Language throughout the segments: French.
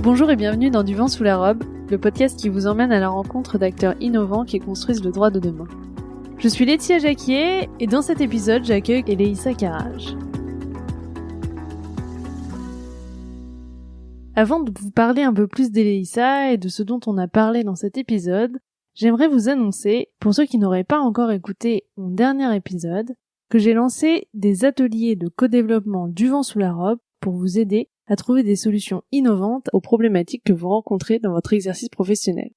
Bonjour et bienvenue dans Du vent sous la robe, le podcast qui vous emmène à la rencontre d'acteurs innovants qui construisent le droit de demain. Je suis Laetitia Jacquier et dans cet épisode, j'accueille Eléissa Carrage. Avant de vous parler un peu plus d'Eléissa et de ce dont on a parlé dans cet épisode, j'aimerais vous annoncer, pour ceux qui n'auraient pas encore écouté mon dernier épisode, que j'ai lancé des ateliers de co-développement du vent sous la robe pour vous aider à trouver des solutions innovantes aux problématiques que vous rencontrez dans votre exercice professionnel.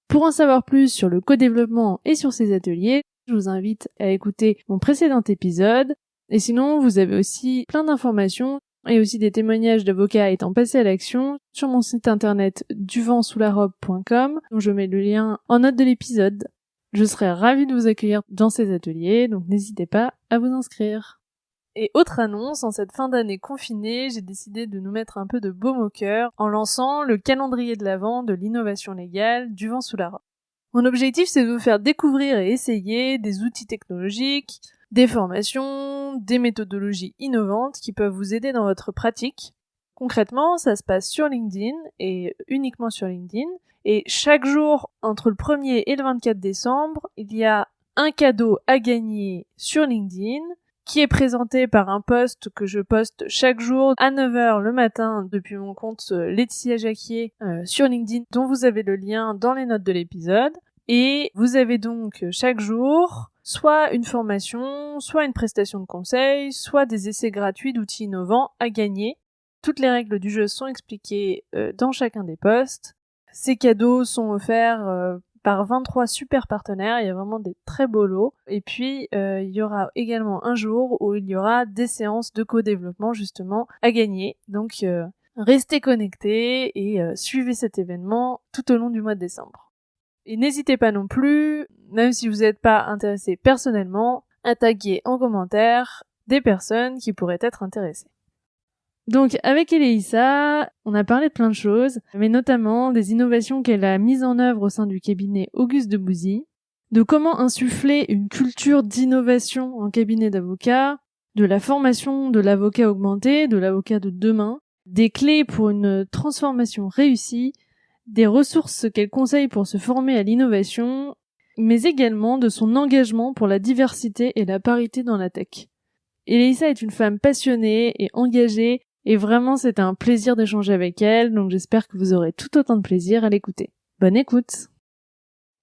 Pour en savoir plus sur le co-développement et sur ces ateliers, je vous invite à écouter mon précédent épisode. Et sinon, vous avez aussi plein d'informations et aussi des témoignages d'avocats étant passés à l'action sur mon site internet duventsousslarobe.com, dont je mets le lien en note de l'épisode. Je serai ravie de vous accueillir dans ces ateliers, donc n'hésitez pas à vous inscrire. Et autre annonce, en cette fin d'année confinée, j'ai décidé de nous mettre un peu de baume au cœur en lançant le calendrier de l'Avent de l'innovation légale du vent sous la robe. Mon objectif, c'est de vous faire découvrir et essayer des outils technologiques, des formations, des méthodologies innovantes qui peuvent vous aider dans votre pratique. Concrètement, ça se passe sur LinkedIn et uniquement sur LinkedIn. Et chaque jour, entre le 1er et le 24 décembre, il y a un cadeau à gagner sur LinkedIn qui est présenté par un post que je poste chaque jour à 9h le matin depuis mon compte Laetitia Jacquier sur LinkedIn, dont vous avez le lien dans les notes de l'épisode. Et vous avez donc chaque jour soit une formation, soit une prestation de conseil, soit des essais gratuits d'outils innovants à gagner. Toutes les règles du jeu sont expliquées dans chacun des posts. Ces cadeaux sont offerts par 23 super partenaires, il y a vraiment des très beaux lots. Et puis, il y aura également un jour où il y aura des séances de co-développement justement à gagner. Donc, restez connectés et suivez cet événement tout au long du mois de décembre. Et n'hésitez pas non plus, même si vous n'êtes pas intéressé personnellement, à taguer en commentaire des personnes qui pourraient être intéressées. Donc, avec Eléissa, on a parlé de plein de choses, mais notamment des innovations qu'elle a mises en œuvre au sein du cabinet Auguste de Bouzy, de comment insuffler une culture d'innovation en cabinet d'avocats, de la formation de l'avocat augmenté, de l'avocat de demain, des clés pour une transformation réussie, des ressources qu'elle conseille pour se former à l'innovation, mais également de son engagement pour la diversité et la parité dans la tech. Eléissa est une femme passionnée et engagée, et vraiment, c'était un plaisir d'échanger avec elle, donc j'espère que vous aurez tout autant de plaisir à l'écouter. Bonne écoute!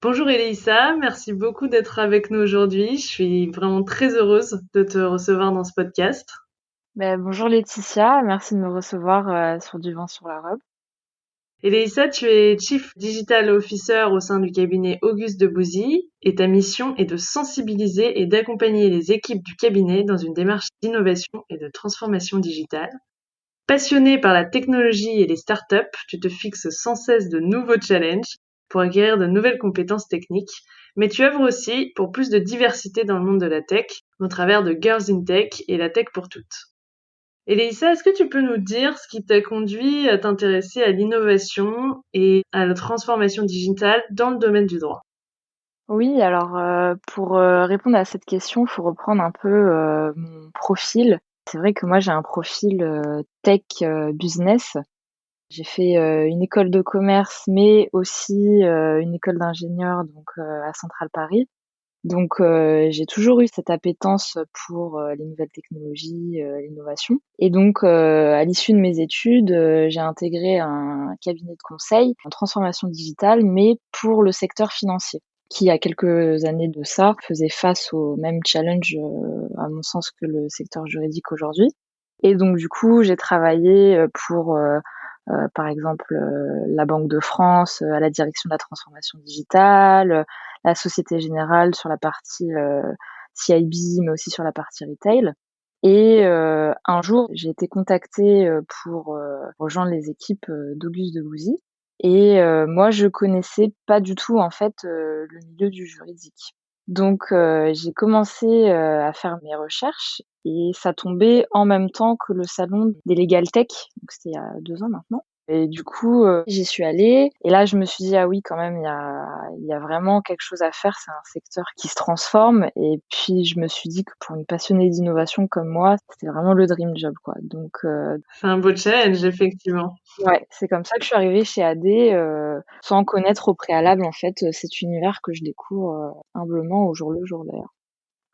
Bonjour Eléissa, merci beaucoup d'être avec nous aujourd'hui. Je suis vraiment très heureuse de te recevoir dans ce podcast. Bonjour Laetitia, merci de me recevoir sur Du vent sur la robe. Eléissa, tu es Chief Digital Officer au sein du cabinet Auguste de Bouzy, et ta mission est de sensibiliser et d'accompagner les équipes du cabinet dans une démarche d'innovation et de transformation digitale. Passionné par la technologie et les startups, tu te fixes sans cesse de nouveaux challenges pour acquérir de nouvelles compétences techniques, mais tu œuvres aussi pour plus de diversité dans le monde de la tech, au travers de Girls in Tech et la tech pour toutes. Eléissa, est-ce que tu peux nous dire ce qui t'a conduit à t'intéresser à l'innovation et à la transformation digitale dans le domaine du droit? Oui, alors pour répondre à cette question, il faut reprendre un peu mon profil. C'est vrai que moi j'ai un profil tech business. J'ai fait une école de commerce, mais aussi une école d'ingénieur donc à Centrale Paris. Donc j'ai toujours eu cette appétence pour les nouvelles technologies, l'innovation. Et donc à l'issue de mes études, j'ai intégré un cabinet de conseil en transformation digitale, mais pour le secteur financier, qui, il y a quelques années de ça, faisait face au même challenge, à mon sens, que le secteur juridique aujourd'hui. Et donc du coup, j'ai travaillé pour par exemple la Banque de France à la direction de la transformation digitale, la Société Générale sur la partie CIB, mais aussi sur la partie retail. Et un jour, j'ai été contactée pour rejoindre les équipes d'Auguste de Bouzy. Et moi, je connaissais pas du tout en fait le milieu du juridique. Donc j'ai commencé à faire mes recherches et ça tombait en même temps que le salon des Legal Tech, donc c'était il y a 2 ans maintenant. Et du coup, j'y suis allée et là, je me suis dit: «Ah oui, quand même, il y a vraiment quelque chose à faire. C'est un secteur qui se transforme» et puis je me suis dit que pour une passionnée d'innovation comme moi, c'était vraiment le dream job, quoi. Donc C'est un beau challenge, effectivement. ouais, c'est comme ça que je suis arrivée chez AD, sans connaître au préalable, en fait, cet univers que je découvre, humblement au jour le jour, d'ailleurs.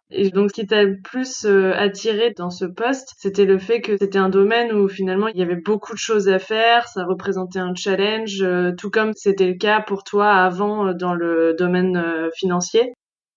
Et donc, ce qui t'a le plus attiré dans ce poste, c'était le fait que c'était un domaine où finalement il y avait beaucoup de choses à faire, ça représentait un challenge, tout comme c'était le cas pour toi avant dans le domaine financier.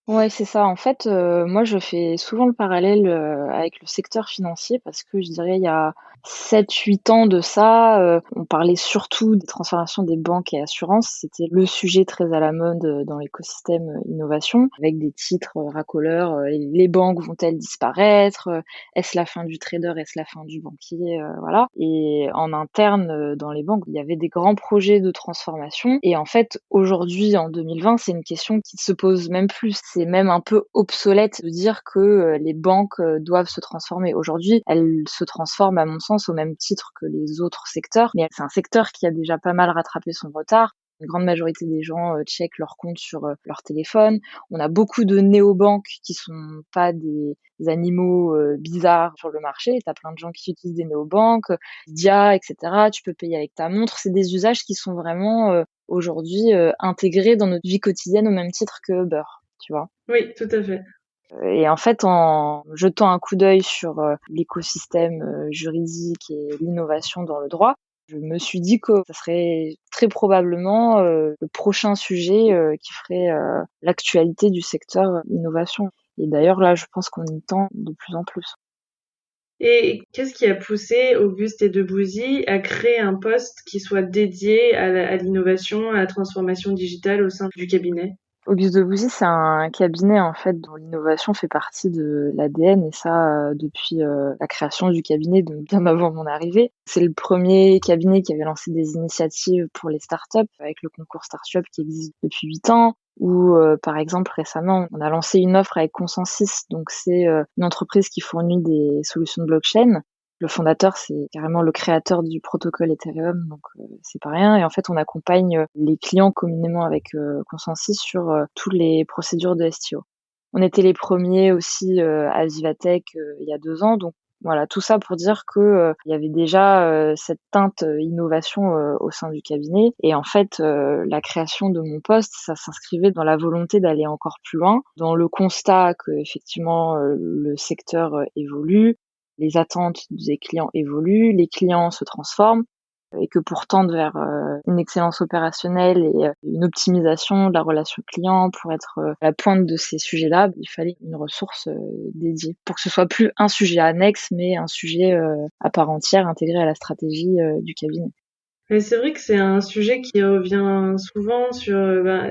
Ouais, c'est ça. En fait, moi, je fais souvent le parallèle, avec le secteur financier parce que je dirais il y a 7, 8 ans de ça, on parlait surtout des transformations des banques et assurances. C'était le sujet très à la mode, dans l'écosystème, innovation avec des titres, racoleurs, «Les banques vont-elles disparaître?», «Est-ce la fin du trader? Est-ce la fin du banquier?», voilà et en interne, dans les banques, il y avait des grands projets de transformation et en fait, aujourd'hui, en 2020, c'est une question qui se pose même plus. C'est même un peu obsolète de dire que, les banques, doivent se transformer. Aujourd'hui, elles se transforment à mon sens au même titre que les autres secteurs, mais c'est un secteur qui a déjà pas mal rattrapé son retard. Une grande majorité des gens, checkent leurs comptes sur, leur téléphone. On a beaucoup de néobanques qui sont pas des animaux, bizarres sur le marché. Tu as plein de gens qui utilisent des néobanques, Dia et cetera. Tu peux payer avec ta montre. C'est des usages qui sont vraiment, aujourd'hui, intégrés dans notre vie quotidienne au même titre que Uber, tu vois? Oui, tout à fait. Et en fait, en jetant un coup d'œil sur, l'écosystème, juridique et l'innovation dans le droit, je me suis dit que ça serait très probablement, le prochain sujet, qui ferait, l'actualité du secteur, innovation. Et d'ailleurs là, je pense qu'on y tend de plus en plus. Et qu'est-ce qui a poussé Auguste et Debouzy à créer un poste qui soit dédié à l'innovation, à la transformation digitale au sein du cabinet? Auguste Debussy, c'est un cabinet en fait dont l'innovation fait partie de l'ADN et ça depuis la création du cabinet, donc bien avant mon arrivée. C'est le premier cabinet qui avait lancé des initiatives pour les startups avec le concours Startup qui existe depuis 8 ans. Ou par exemple récemment, on a lancé une offre avec Consensus, donc c'est une entreprise qui fournit des solutions de blockchain. Le fondateur, c'est carrément le créateur du protocole Ethereum, donc c'est pas rien. Et en fait, on accompagne les clients communément avec Consensus sur toutes les procédures de STO. On était les premiers aussi à Vivatech il y a 2 ans, donc voilà, tout ça pour dire que il y avait déjà cette teinte innovation au sein du cabinet. Et en fait, la création de mon poste, ça s'inscrivait dans la volonté d'aller encore plus loin, dans le constat que effectivement le secteur évolue, les attentes des clients évoluent, les clients se transforment et que pour tendre vers une excellence opérationnelle et une optimisation de la relation client, pour être à la pointe de ces sujets-là, il fallait une ressource dédiée pour que ce soit plus un sujet annexe, mais un sujet à part entière intégré à la stratégie du cabinet. Mais c'est vrai que c'est un sujet qui revient souvent sur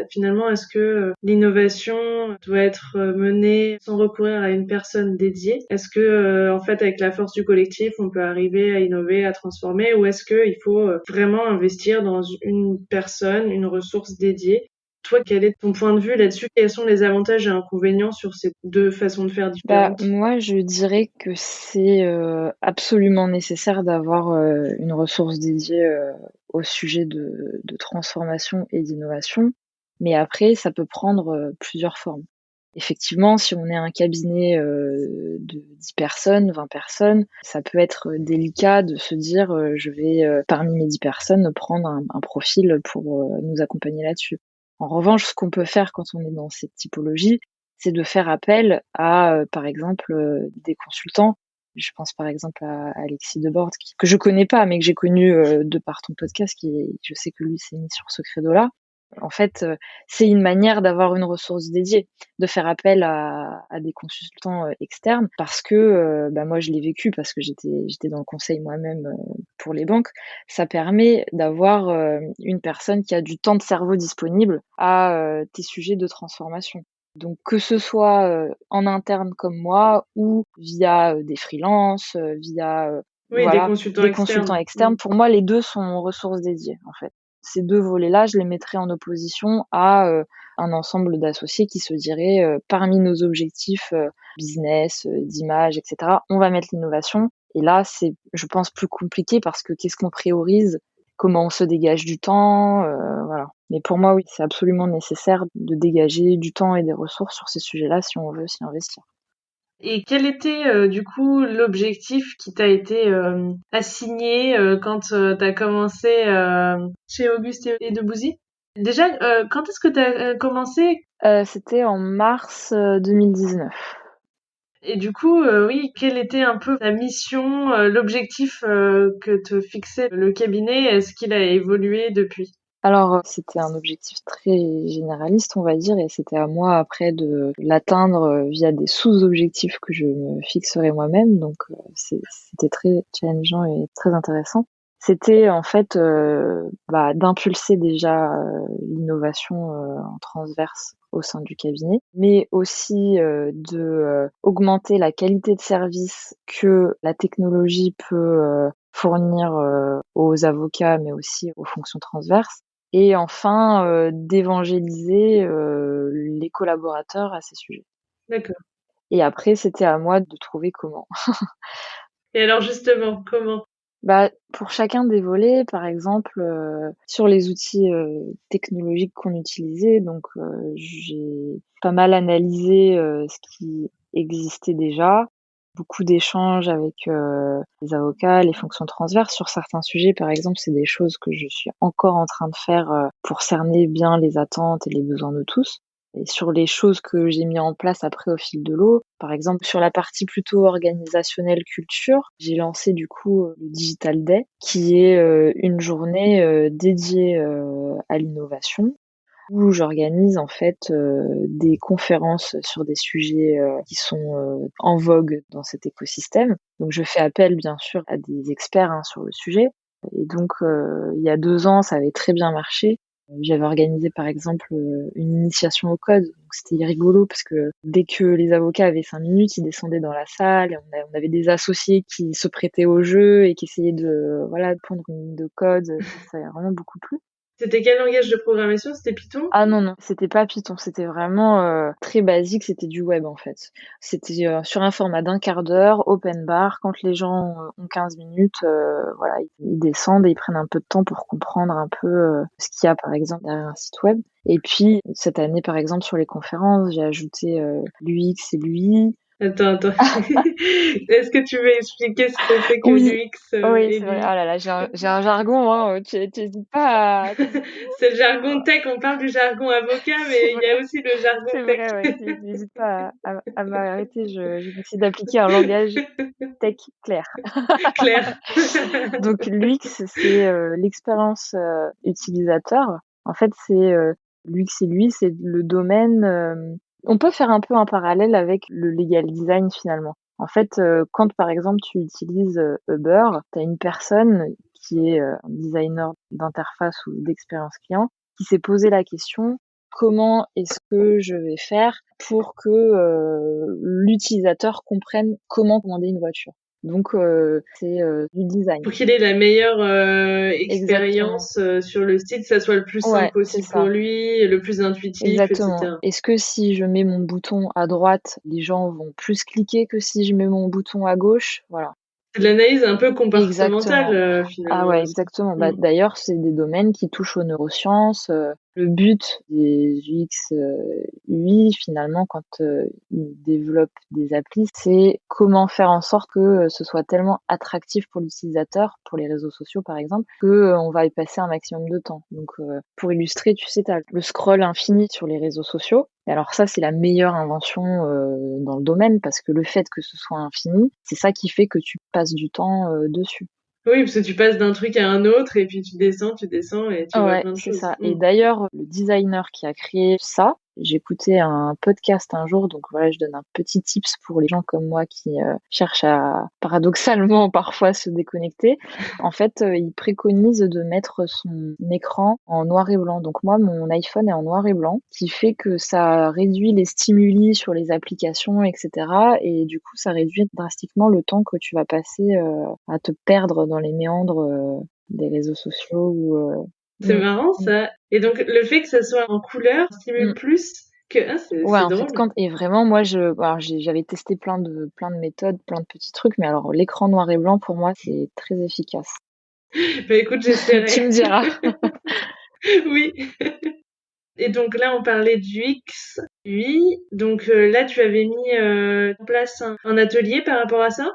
finalement est-ce que l'innovation doit être menée sans recourir à une personne dédiée? Est-ce que en fait avec la force du collectif on peut arriver à innover, à transformer ou est-ce que il faut vraiment investir dans une personne, une ressource dédiée? Toi, quel est ton point de vue là-dessus? Quels sont les avantages et inconvénients sur ces deux façons de faire Bah, différentes? moi, je dirais que c'est absolument nécessaire d'avoir une ressource dédiée au sujet de transformation et d'innovation. Mais après, ça peut prendre plusieurs formes. Effectivement, si on est un cabinet de 10 personnes, 20 personnes, ça peut être délicat de se dire je vais parmi mes 10 personnes prendre un profil pour nous accompagner là-dessus. En revanche, ce qu'on peut faire quand on est dans cette typologie, c'est de faire appel à par exemple des consultants. Je pense par exemple à Alexis Debord que je connais pas mais que j'ai connu de par ton podcast je sais que lui s'est mis sur ce credo-là. En fait, c'est une manière d'avoir une ressource dédiée, de faire appel à des consultants externes parce que bah, moi je l'ai vécu parce que j'étais dans le conseil moi-même pour les banques. Ça permet d'avoir une personne qui a du temps de cerveau disponible à tes sujets de transformation. Donc que ce soit en interne comme moi ou via des freelances, via Oui, des voilà consultants des consultants externes. externes. Pour moi, les deux sont ressources dédiées en fait. Ces 2 volets-là, je les mettrais en opposition à un ensemble d'associés qui se diraient parmi nos objectifs business, d'image, et cetera, on va mettre l'innovation. Et là, c'est, je pense, plus compliqué parce que qu'est-ce qu'on priorise comment on se dégage du temps, voilà. Mais pour moi, oui, c'est absolument nécessaire de dégager du temps et des ressources sur ces sujets-là si on veut s'y investir. Et quel était du coup l'objectif qui t'a été assigné quand t'as commencé chez Auguste et Debussy? Déjà, quand est-ce que t'as commencé? C'était en mars 2019. Et du coup, oui, quelle était un peu ta mission, l'objectif que te fixait le cabinet? Est-ce qu'il a évolué depuis? Alors, c'était un objectif très généraliste, on va dire, et c'était à moi après de l'atteindre via des sous-objectifs que je me fixerais moi-même. Donc, c'était très challengeant et très intéressant. C'était en fait d'impulser déjà l'innovation en transverse au sein du cabinet, mais aussi de augmenter la qualité de service que la technologie peut fournir aux avocats, mais aussi aux fonctions transverses. Et enfin, d'évangéliser les collaborateurs à ces sujets. D'accord. Et après, c'était à moi de trouver comment. Et alors justement, comment? Pour chacun des volets, par exemple, sur les outils technologiques qu'on utilisait, donc j'ai pas mal analysé ce qui existait déjà, beaucoup d'échanges avec les avocats, les fonctions transverses sur certains sujets. Par exemple, c'est des choses que je suis encore en train de faire pour cerner bien les attentes et les besoins de tous. Et sur les choses que j'ai mis en place après au fil de l'eau, par exemple sur la partie plutôt organisationnelle culture, j'ai lancé du coup le Digital Day, qui est une journée dédiée à l'innovation, où j'organise en fait des conférences sur des sujets qui sont en vogue dans cet écosystème. Donc je fais appel bien sûr à des experts sur le sujet. Et donc il y a 2 ans, ça avait très bien marché. J'avais organisé par exemple une initiation au code. Donc c'était rigolo parce que dès que les avocats avaient 5 minutes, ils descendaient dans la salle. Et on avait des associés qui se prêtaient au jeu et qui essayaient de pondre une ligne de code. Ça a vraiment beaucoup plu. C'était quel langage de programmation? C'était Python? Ah non, non, c'était pas Python, c'était vraiment très basique, c'était du web en fait. C'était sur un format d'1/4 d'heure, open bar, quand les gens ont 15 minutes, voilà, ils descendent et ils prennent un peu de temps pour comprendre un peu ce qu'il y a par exemple derrière un site web. Et puis cette année par exemple sur les conférences, j'ai ajouté l'UX et l'UI. Attends. Est-ce que tu veux expliquer ce que c'est que Oui, l'UX oui, et c'est vrai. l'UI? Ah là là, j'ai un jargon, hein, tu hésites pas à... C'est le jargon tech, on parle du jargon avocat, C'est mais il y a vrai. aussi le jargon C'est tech. vrai, ouais. N'hésite pas à m'arrêter. Je vais essayer d'appliquer un langage tech clair. Claire. Donc l'UX, c'est l'expérience utilisateur. En fait, c'est l'UX et l'UI, c'est le domaine. On peut faire un peu un parallèle avec le legal design finalement. En fait, quand par exemple tu utilises Uber, tu as une personne qui est un designer d'interface ou d'expérience client qui s'est posé la question comment est-ce que je vais faire pour que l'utilisateur comprenne comment commander une voiture. Donc c'est du design. Pour qu'il ait la meilleure Exactement. expérience sur le site, que ça soit le plus simple Ouais, c'est possible pour ça. lui, le plus intuitif, Exactement. etc. Est-ce que si je mets mon bouton à droite, les gens vont plus cliquer que si je mets mon bouton à gauche? Voilà. C'est de l'analyse un peu comportementale Exactement. Ah finalement ouais, aussi. exactement. Mm. D'ailleurs, c'est des domaines qui touchent aux neurosciences. Le but des UX, UI, finalement, quand ils développent des applis, c'est comment faire en sorte que ce soit tellement attractif pour l'utilisateur, pour les réseaux sociaux par exemple, que on va y passer un maximum de temps. Donc, pour illustrer, tu sais, t'as le scroll infini sur les réseaux sociaux. Et alors ça, c'est la meilleure invention dans le domaine parce que le fait que ce soit infini, c'est ça qui fait que tu passes du temps dessus. Oui, parce que tu passes d'un truc à un autre et puis tu descends et tu vois Ouais, plein de c'est choses. ça. Mm. Et d'ailleurs, le designer qui a créé ça, j'écoutais un podcast un jour, donc voilà, je donne un petit tips pour les gens comme moi qui cherchent à paradoxalement parfois se déconnecter. En fait, il préconise de mettre son écran en noir et blanc. Donc moi, mon iPhone est en noir et blanc, qui fait que ça réduit les stimuli sur les applications, etc. Et du coup, ça réduit drastiquement le temps que tu vas passer à te perdre dans les méandres des réseaux sociaux ou C'est Mmh. marrant Mmh. ça. Et donc le fait que ça soit en couleur stimule Mmh. plus que Ouais, c'est en fait, drôle. quand et vraiment moi j'avais testé plein de méthodes, plein de petits trucs, mais alors l'écran noir et blanc pour moi c'est très efficace. Bah écoute, j'essaierai. Tu me diras. Oui. Et donc là, on parlait du X, oui. Donc là, tu avais mis en place un atelier par rapport à ça?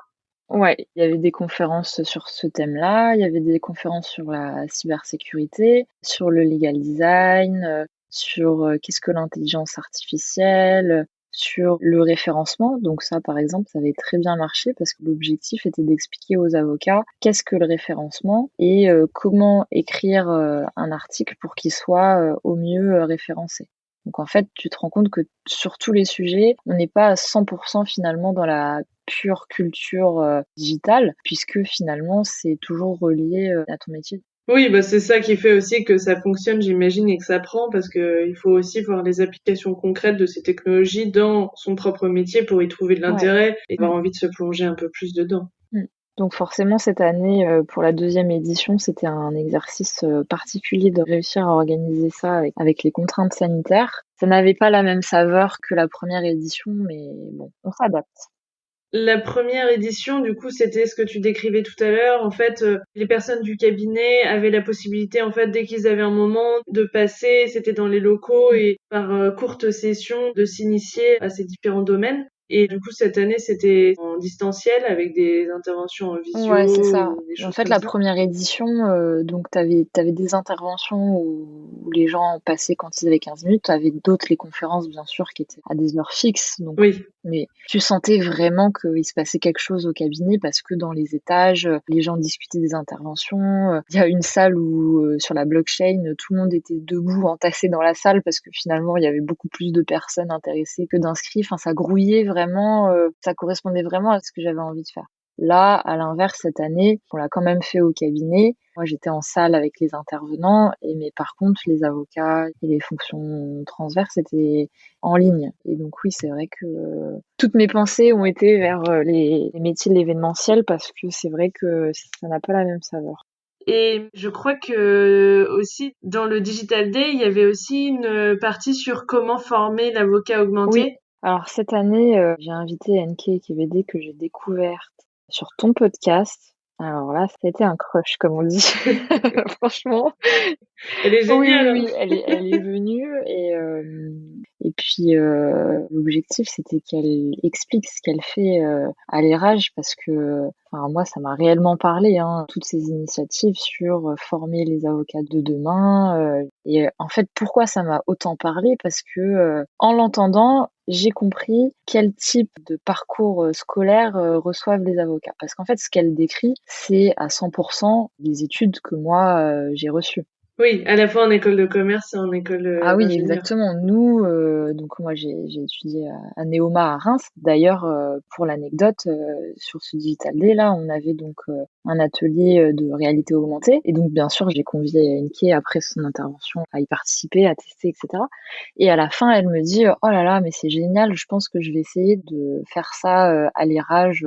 Ouais, il y avait des conférences sur ce thème-là, il y avait des conférences sur la cybersécurité, sur le legal design, sur qu'est-ce que l'intelligence artificielle, sur le référencement. Donc ça, par exemple, ça avait très bien marché parce que l'objectif était d'expliquer aux avocats qu'est-ce que le référencement et comment écrire un article pour qu'il soit au mieux référencé. Donc en fait, tu te rends compte que sur tous les sujets, on n'est pas à 100% finalement dans la pure culture digitale, puisque finalement, c'est toujours relié à ton métier. Oui, bah c'est ça qui fait aussi que ça fonctionne, j'imagine, et que ça prend, parce que il faut aussi voir les applications concrètes de ces technologies dans son propre métier pour y trouver de Ouais. l'intérêt et Mm. avoir envie de se plonger un peu plus dedans. Mm. Donc forcément, cette année, pour la deuxième édition, c'était un exercice particulier de réussir à organiser ça avec les contraintes sanitaires. Ça n'avait pas la même saveur que la première édition, mais bon, on s'adapte. La première édition, du coup, c'était ce que tu décrivais tout à l'heure. En fait, les personnes du cabinet avaient la possibilité, en fait, dès qu'ils avaient un moment, de passer, c'était dans les locaux Mm. et par courte session, de s'initier à ces différents domaines. Et du coup, cette année, c'était en distanciel avec des interventions en Ouais, c'est visio ça. ou des En choses fait, comme la ça. première édition, donc t'avais des interventions où les gens passaient quand ils avaient 15 minutes. T'avais d'autres, les conférences, bien sûr, qui étaient à des heures fixes. Donc, Oui. mais tu sentais vraiment qu'il se passait quelque chose au cabinet parce que dans les étages, les gens discutaient des interventions. Il y a une salle où, sur la blockchain, tout le monde était debout, entassé dans la salle parce que finalement, il y avait beaucoup plus de personnes intéressées que d'inscrits. Enfin, ça grouillait vraiment, ça correspondait vraiment à ce que j'avais envie de faire. Là, à l'inverse, cette année, on l'a quand même fait au cabinet. Moi, j'étais en salle avec les intervenants, mais par contre, les avocats et les fonctions transverses étaient en ligne. Et donc oui, c'est vrai que toutes mes pensées ont été vers les métiers de l'événementiel parce que c'est vrai que ça n'a pas la même saveur. Et je crois que aussi dans le Digital Day, il y avait aussi une partie sur comment former l'avocat Oui. augmenté. Alors cette année, j'ai invité NK Kebede que j'ai découverte sur ton podcast. Alors là, ça a été un crush, comme on dit. Franchement. Elle est Oui, oui, géniale, hein. oui, elle est venue et puis l'objectif c'était qu'elle explique ce qu'elle fait à l'ERAGE parce que enfin moi ça m'a réellement parlé hein, toutes ces initiatives sur former les avocats de demain et en fait pourquoi ça m'a autant parlé parce que en l'entendant j'ai compris quel type de parcours scolaire reçoivent les avocats parce qu'en fait ce qu'elle décrit c'est à 100% les études que moi j'ai reçues. Oui, à la fois en école de commerce et en école Ah oui, d'ingénieur. exactement. Nous, donc moi j'ai étudié à Neoma à Reims. D'ailleurs, pour l'anecdote, sur ce Digital Day là, on avait donc un atelier de réalité augmentée. Et donc bien sûr, j'ai convié Enke après son intervention à y participer, à tester, etc. Et à la fin, elle me dit, oh là là, mais c'est génial. Je pense que je vais essayer de faire ça à l'IRAGE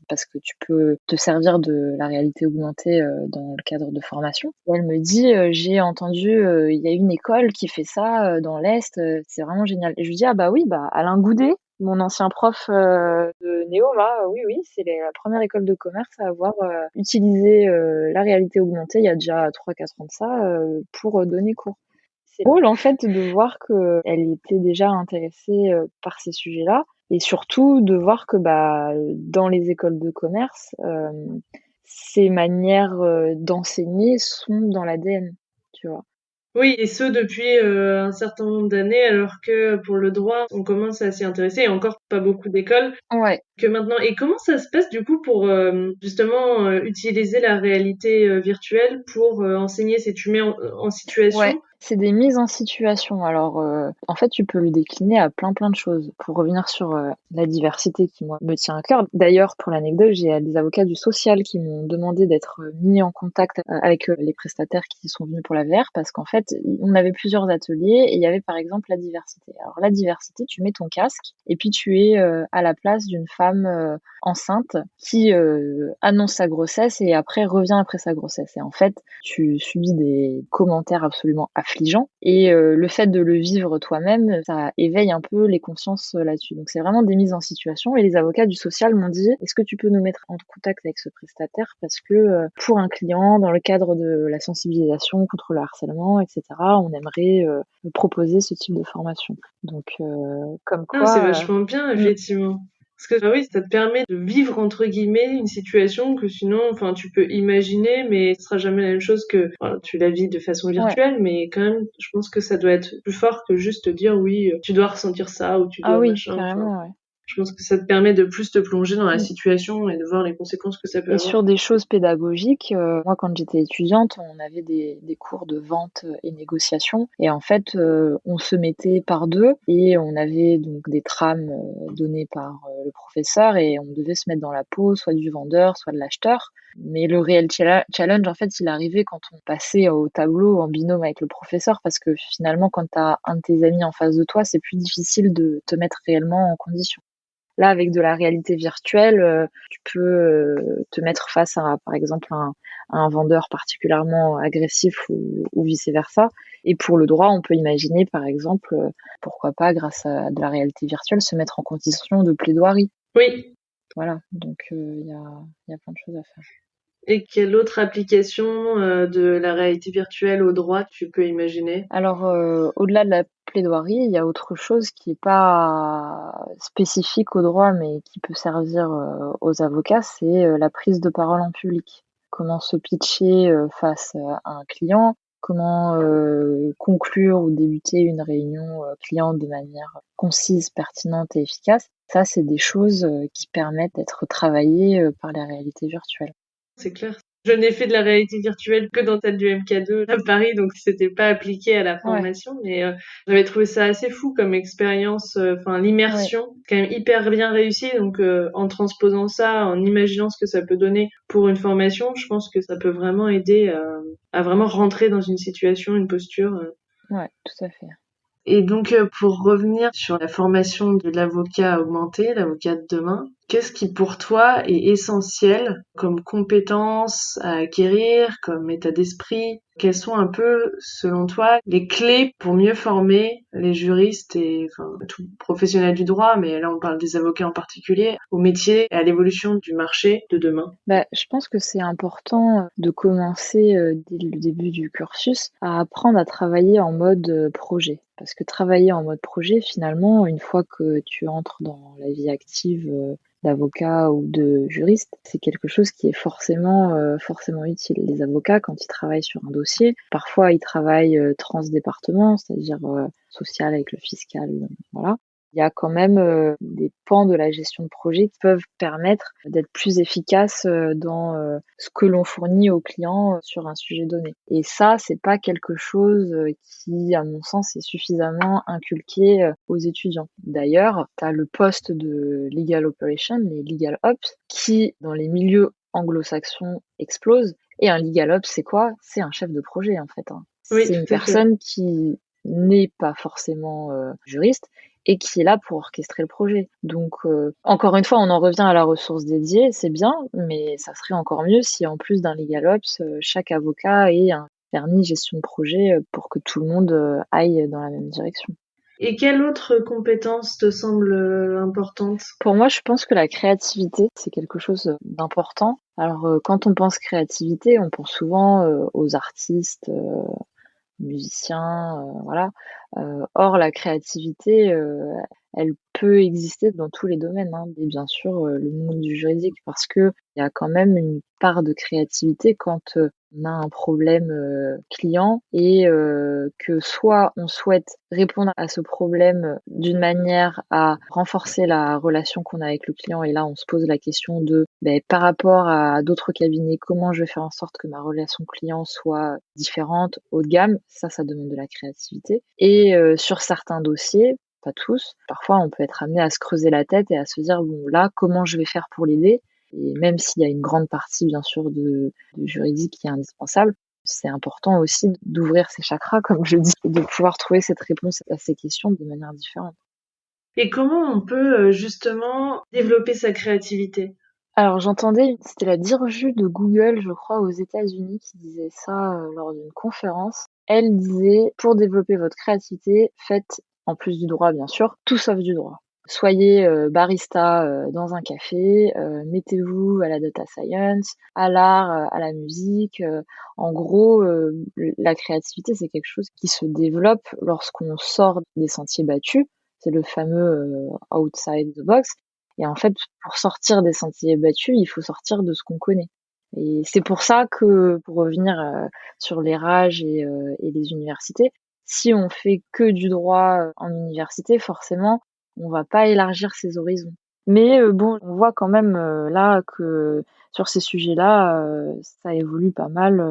parce que tu peux te servir de la réalité augmentée dans le cadre de formation. Et elle me dit, j'ai entendu, il y a une école qui fait ça dans l'Est, c'est vraiment génial. Et je lui dis, ah bah oui, bah Alain Goudet, mon ancien prof de Néoma, oui, oui, c'est la première école de commerce à avoir utilisé la réalité augmentée il y a déjà 3-4 ans de ça pour donner cours. C'est drôle en fait de voir qu'elle était déjà intéressée par ces sujets-là et surtout de voir que bah dans les écoles de commerce, ces manières d'enseigner sont dans l'ADN, tu vois. Oui, et ce depuis un certain nombre d'années, alors que pour le droit, on commence à s'y intéresser, et encore pas beaucoup d'écoles Ouais, que maintenant. Et comment ça se passe du coup pour justement utiliser la réalité virtuelle pour enseigner? Si tu mets en ouais. situation? C'est des mises en situation. Alors, en fait, tu peux le décliner à plein plein de choses. Pour revenir sur la diversité qui moi me tient à cœur. D'ailleurs, pour l'anecdote, j'ai des avocats du social qui m'ont demandé d'être mis en contact avec les prestataires qui sont venus pour la VR parce qu'en fait, on avait plusieurs ateliers et il y avait par exemple la diversité. Alors la diversité, tu mets ton casque et puis tu es à la place d'une femme femme enceinte qui annonce sa grossesse et après revient après sa grossesse. Et en fait, tu subis des commentaires absolument affligeants et le fait de le vivre toi-même, ça éveille un peu les consciences là-dessus. Donc c'est vraiment des mises en situation et les avocats du social m'ont dit est-ce que tu peux nous mettre en contact avec ce prestataire parce que pour un client, dans le cadre de la sensibilisation contre le harcèlement, etc., on aimerait proposer ce type de formation. Donc comme Ah, c'est quoi... vachement bien, effectivement. Parce que, bah oui, ça te permet de vivre, entre guillemets, une situation que sinon, enfin, tu peux imaginer, mais ce sera jamais la même chose que, enfin, tu la vis de façon Ouais. virtuelle, mais quand même, je pense que ça doit être plus fort que juste te dire, oui, tu dois ressentir ça, ou tu Ah dois oui, machin, enfin. carrément, ouais. Je pense que ça te permet de plus te plonger dans la Mm. situation et de voir les conséquences que ça peut Et avoir. sur des choses pédagogiques, moi quand j'étais étudiante, on avait des cours de vente et négociation. Et en fait, on se mettait par deux et on avait donc des trames données par le professeur et on devait se mettre dans la peau soit du vendeur, soit de l'acheteur. Mais le réel challenge, en fait, il arrivait quand on passait au tableau en binôme avec le professeur parce que finalement, quand tu as un de tes amis en face de toi, c'est plus difficile de te mettre réellement en condition. Là, avec de la réalité virtuelle, tu peux te mettre face à, par exemple, un vendeur particulièrement agressif ou vice-versa. Et pour le droit, on peut imaginer, par exemple, pourquoi pas, grâce à de la réalité virtuelle, se mettre en condition de plaidoirie. Oui. Voilà, donc y a plein de choses à faire. Et quelle autre application de la réalité virtuelle au droit tu peux imaginer? Alors, au-delà de la plaidoirie, il y a autre chose qui est pas spécifique au droit, mais qui peut servir aux avocats, c'est la prise de parole en public. Comment se pitcher face à un client, comment conclure ou débuter une réunion client de manière concise, pertinente et efficace. Ça, c'est des choses qui permettent d'être travaillées par les réalités virtuelles. C'est clair. Je n'ai fait de la réalité virtuelle que dans celle du MK2 à Paris, donc c'était pas appliqué à la Ouais, formation, mais j'avais trouvé ça assez fou comme expérience. Enfin, ouais. l'immersion, quand même hyper bien réussie. Donc, en transposant ça, en imaginant ce que ça peut donner pour une formation, je pense que ça peut vraiment aider à vraiment rentrer dans une situation, une posture. Ouais, tout à fait. Et donc, pour revenir sur la formation de l'avocat augmenté, l'avocat de demain, qu'est-ce qui pour toi est essentiel comme compétence à acquérir, comme état d'esprit? Quelles sont un peu, selon toi, les clés pour mieux former les juristes et enfin, tout professionnel du droit, mais là on parle des avocats en particulier, au métier et à l'évolution du marché de demain? Bah, je pense que c'est important de commencer dès le début du cursus à apprendre à travailler en mode projet. Parce que travailler en mode projet, finalement, une fois que tu entres dans la vie active d'avocat ou de juriste, c'est quelque chose qui est forcément utile. Les avocats, quand ils travaillent sur un dossier, parfois ils travaillent transdépartement, c'est-à-dire social avec le fiscal, voilà. Il y a quand même des pans de la gestion de projet qui peuvent permettre d'être plus efficace dans ce que l'on fournit aux clients sur un sujet donné. Et ça, c'est pas quelque chose qui, à mon sens, est suffisamment inculqué aux étudiants. D'ailleurs, tu as le poste de Legal Operation, les Legal Ops, qui, dans les milieux anglo-saxons, explose. Et un Legal Ops, c'est quoi? C'est un chef de projet, en fait, hein. Oui, C'est une tout à fait. personne qui n'est pas forcément juriste, et qui est là pour orchestrer le projet. Donc, encore une fois, on en revient à la ressource dédiée, c'est bien, mais ça serait encore mieux si en plus d'un LegalOps, chaque avocat ait un vernis gestion de projet pour que tout le monde aille dans la même direction. Et quelle autre compétence te semble importante? Pour moi, je pense que la créativité, c'est quelque chose d'important. Alors, quand on pense créativité, on pense souvent aux artistes, musiciens, voilà. Or, la créativité, elle peut exister dans tous les domaines, hein, et bien sûr le monde du juridique, parce que il y a quand même une part de créativité quand on a un problème client et que soit on souhaite répondre à ce problème d'une manière à renforcer la relation qu'on a avec le client, et là on se pose la question de par rapport à d'autres cabinets, comment je vais faire en sorte que ma relation client soit différente, haut de gamme. Ça demande de la créativité. Et sur certains dossiers, pas tous, parfois on peut être amené à se creuser la tête et à se dire bon là comment je vais faire pour l'aider. Et même s'il y a une grande partie bien sûr de juridique qui est indispensable, c'est important aussi d'ouvrir ses chakras comme je dis et de pouvoir trouver cette réponse à ces questions de manière différente. Et comment on peut justement développer sa créativité? Alors j'entendais, c'était la Dirju de Google, je crois, aux États-Unis, qui disait ça lors d'une conférence. Elle disait, pour développer votre créativité, faites, en plus du droit bien sûr, tout sauf du droit. Soyez barista dans un café, mettez-vous à la data science, à l'art, à la musique. En gros, la créativité, c'est quelque chose qui se développe lorsqu'on sort des sentiers battus. C'est le fameux outside the box. Et en fait, pour sortir des sentiers battus, il faut sortir de ce qu'on connaît. Et c'est pour ça que, pour revenir sur les rages et les universités, si on fait que du droit en université, forcément, on va pas élargir ses horizons. Mais bon, on voit quand même là que sur ces sujets-là, ça évolue pas mal.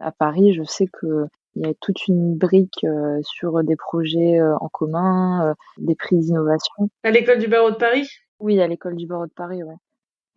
À Paris, je sais que il y a toute une brique sur des projets en commun, des prix d'innovation. À l'école du barreau de Paris? Oui, à l'école du barreau de Paris, ouais.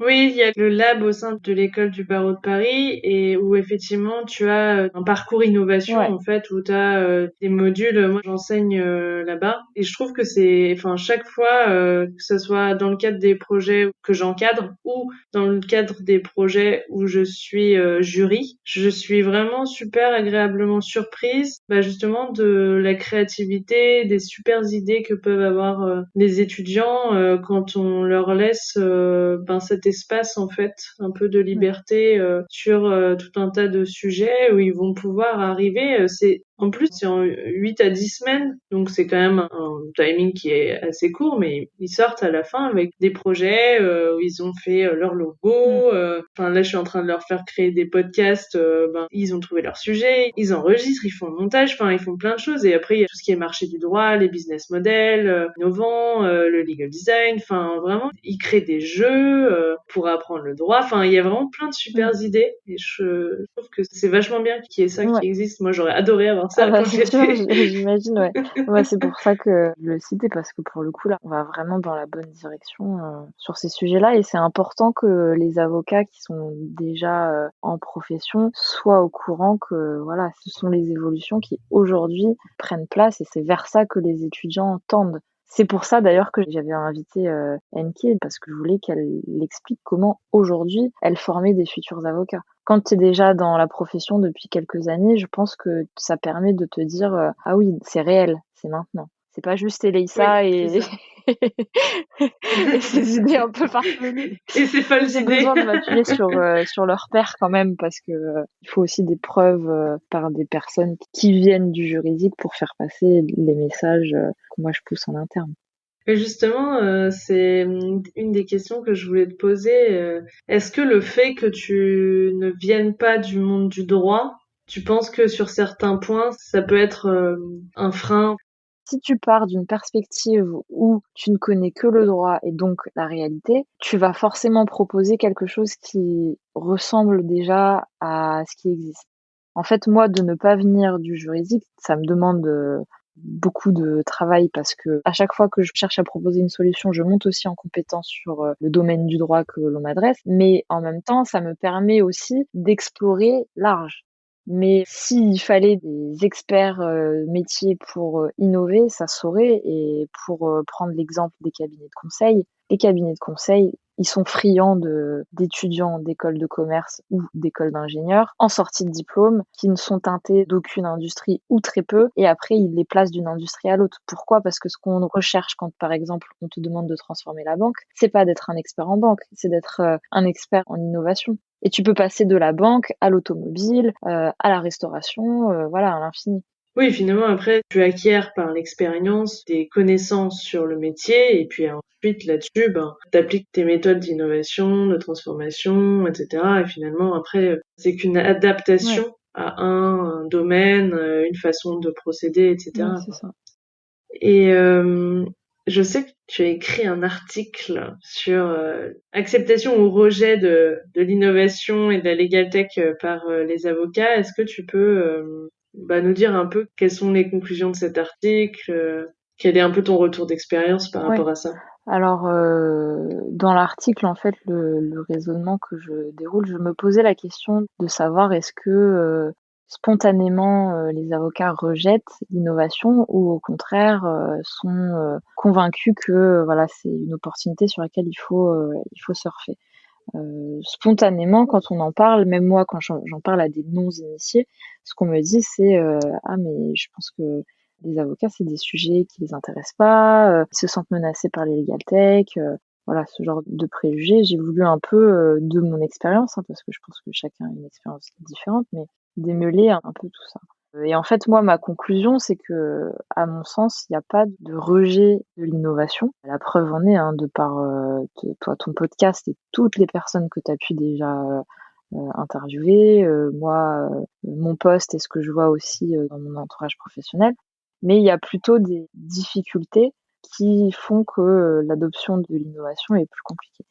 Oui, il y a le lab au sein de l'école du barreau de Paris et où effectivement tu as un parcours innovation Ouais. en fait où tu as des modules. Moi, j'enseigne là-bas et je trouve que c'est, enfin, chaque fois que ce soit dans le cadre des projets que j'encadre ou dans le cadre des projets où je suis jury, je suis vraiment super agréablement surprise, bah, justement de la créativité, des super idées que peuvent avoir les étudiants quand on leur laisse ben cet espace en fait, un peu de Ouais. liberté sur tout un tas de sujets où ils vont pouvoir arriver. C'est en plus, c'est en 8 à 10 semaines, donc c'est quand même un timing qui est assez court, mais ils sortent à la fin avec des projets où ils ont fait leur logo. Mm. Enfin là, je suis en train de leur faire créer des podcasts. Ben, ils ont trouvé leur sujet, ils enregistrent, ils font le montage, enfin ils font plein de choses. Et après, il y a tout ce qui est marché du droit, les business models innovants, le legal design. Enfin vraiment, ils créent des jeux pour apprendre le droit. Enfin, il y a vraiment plein de super Mm. idées. Et je trouve que c'est vachement bien qu'il y ait ça Ouais. qui existe. Moi, j'aurais adoré avoir Ah ça bah quand c'est sûr, j'étais. j'imagine, ouais. Ouais, c'est pour ça que je le citais, parce que pour le coup, là, on va vraiment dans la bonne direction sur ces sujets-là. Et c'est important que les avocats qui sont déjà en profession soient au courant que voilà, ce sont les évolutions qui aujourd'hui prennent place et c'est vers ça que les étudiants tendent. C'est pour ça d'ailleurs que j'avais invité Enki, parce que je voulais qu'elle explique comment aujourd'hui elle formait des futurs avocats. Quand tu es déjà dans la profession depuis quelques années, je pense que ça permet de te dire ah oui, c'est réel, c'est maintenant. C'est pas juste Oui, Elisa c'est et, ça. et ses idées un peu farfelues. Et ces folles J'ai idées. besoin de m'appuyer sur leur père quand même, parce que il faut aussi des preuves par des personnes qui viennent du juridique pour faire passer les messages que moi je pousse en interne. Et justement, c'est une des questions que je voulais te poser. Est-ce que le fait que tu ne viennes pas du monde du droit, tu penses que sur certains points, ça peut être un frein? Si tu pars d'une perspective où tu ne connais que le droit et donc la réalité, tu vas forcément proposer quelque chose qui ressemble déjà à ce qui existe. En fait, moi, de ne pas venir du juridique, ça me demande beaucoup de travail, parce que à chaque fois que je cherche à proposer une solution, je monte aussi en compétence sur le domaine du droit que l'on m'adresse, mais en même temps, ça me permet aussi d'explorer large. Mais s'il fallait des experts métiers pour innover, ça saurait. Et pour prendre l'exemple des cabinets de conseil, les cabinets de conseil, ils sont friands d'étudiants d'écoles de commerce ou d'écoles d'ingénieurs en sortie de diplôme qui ne sont teintés d'aucune industrie ou très peu, et après ils les placent d'une industrie à l'autre. Pourquoi? Parce que ce qu'on recherche quand, par exemple, on te demande de transformer la banque, c'est pas d'être un expert en banque, c'est d'être un expert en innovation. Et tu peux passer de la banque à l'automobile, à la restauration, voilà, à l'infini. Oui, finalement, après, tu acquiers par l'expérience des connaissances sur le métier et puis ensuite, là-dessus, ben, t'appliques tes méthodes d'innovation, de transformation, etc. Et finalement, après, c'est qu'une Ouais, adaptation à un domaine, une façon de procéder, ouais, etc. c'est ça. Et je sais que tu as écrit un article sur acceptation ou rejet de l'innovation et de la legal tech par les avocats. Est-ce que tu peux bah, nous dire un peu quelles sont les conclusions de cet article, quel est un peu ton retour d'expérience par Ouais. rapport à ça? Alors, dans l'article, en fait, le raisonnement que je déroule, je me posais la question de savoir est-ce que spontanément les avocats rejettent l'innovation ou au contraire sont convaincus que voilà c'est une opportunité sur laquelle il faut surfer. Spontanément, quand on en parle, même moi, quand j'en parle à des non-initiés, ce qu'on me dit, c'est ah mais je pense que les avocats, c'est des sujets qui les intéressent pas, ils se sentent menacés par les legal tech, voilà, ce genre de préjugés. J'ai voulu un peu de mon expérience, hein, parce que je pense que chacun a une expérience différente, mais démêler un peu tout ça. Et en fait, moi, ma conclusion, c'est que, à mon sens, il n'y a pas de rejet de l'innovation. La preuve en est, hein, de par toi, ton podcast et toutes les personnes que tu as pu déjà interviewer, moi, mon poste et ce que je vois aussi dans mon entourage professionnel. Mais il y a plutôt des difficultés qui font que l'adoption de l'innovation est plus compliquée.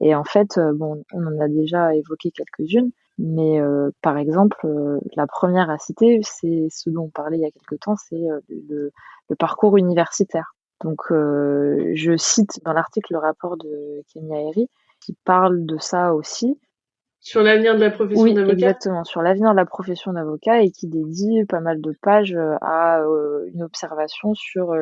Et en fait, bon, on en a déjà évoqué quelques-unes, mais par exemple, la première à citer, c'est ce dont on parlait il y a quelque temps, c'est le parcours universitaire. Donc, je cite dans l'article le rapport de Kenya Eri qui parle de ça aussi. Sur l'avenir de la profession Oui, d'avocat? exactement, sur l'avenir de la profession d'avocat et qui dédie pas mal de pages à une observation sur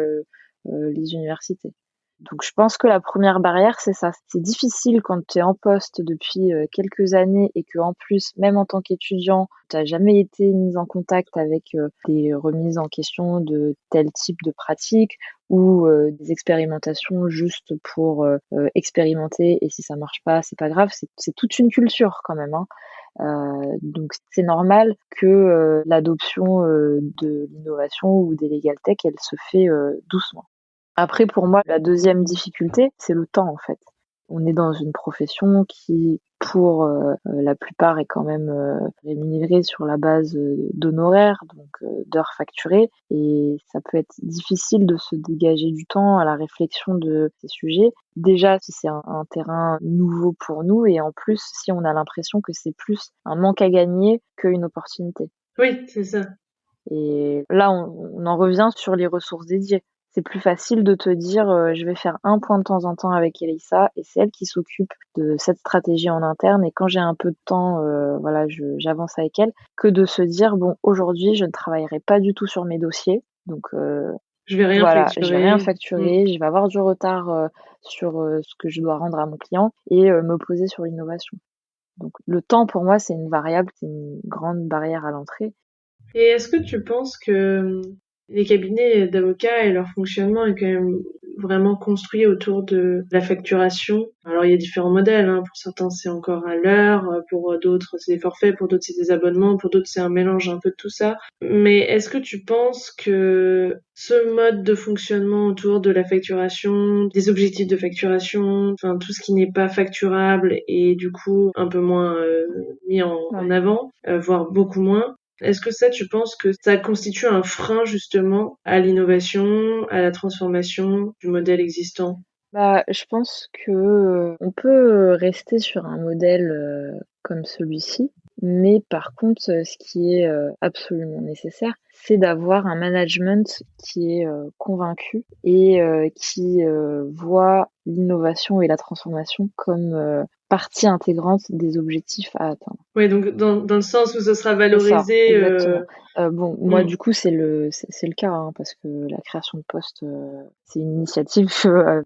les universités. Donc je pense que la première barrière, c'est ça. C'est difficile quand tu es en poste depuis quelques années et que en plus, même en tant qu'étudiant, tu n'as jamais été mis en contact avec des remises en question de tel type de pratique ou des expérimentations juste pour expérimenter et si ça marche pas, c'est pas grave. C'est toute une culture quand même, hein. Donc c'est normal que l'adoption de l'innovation ou des legal tech, elle se fait doucement. Après, pour moi, la deuxième difficulté, c'est le temps, en fait. On est dans une profession qui, pour la plupart, est quand même rémunérée sur la base d'honoraires, donc d'heures facturées. Et ça peut être difficile de se dégager du temps à la réflexion de ces sujets. Déjà, si c'est un terrain nouveau pour nous, et en plus, si on a l'impression que c'est plus un manque à gagner qu'une opportunité. Oui, c'est ça. Et là, on en revient sur les ressources dédiées. C'est plus facile de te dire je vais faire un point de temps en temps avec Elisa et c'est elle qui s'occupe de cette stratégie en interne et quand j'ai un peu de temps voilà j'avance avec elle que de se dire bon aujourd'hui je ne travaillerai pas du tout sur mes dossiers donc Je vais rien voilà je vais rien facturer. facturer, je vais avoir du retard sur ce que je dois rendre à mon client et me poser sur l'innovation. Donc le temps pour moi c'est une variable, c'est une grande barrière à l'entrée. Et est-ce que tu penses que les cabinets d'avocats et leur fonctionnement est quand même vraiment construit autour de la facturation? Alors il y a différents modèles, hein. Pour certains c'est encore à l'heure, pour d'autres c'est des forfaits, pour d'autres c'est des abonnements, pour d'autres c'est un mélange un peu de tout ça. Mais est-ce que tu penses que ce mode de fonctionnement autour de la facturation, des objectifs de facturation, enfin tout ce qui n'est pas facturable et du coup un peu moins mis en avant, voire beaucoup moins, est-ce que ça, tu penses que ça constitue un frein justement à l'innovation, à la transformation du modèle existant? Bah, je pense que on peut rester sur un modèle comme celui-ci, mais par contre, ce qui est absolument nécessaire, c'est d'avoir un management qui est convaincu et qui voit l'innovation et la transformation comme partie intégrante des objectifs à atteindre. Oui, donc dans le sens où ce sera C'est ça, valorisé. exactement. Bon, moi, Mm. du coup, c'est le cas, hein, parce que la création de poste, c'est une initiative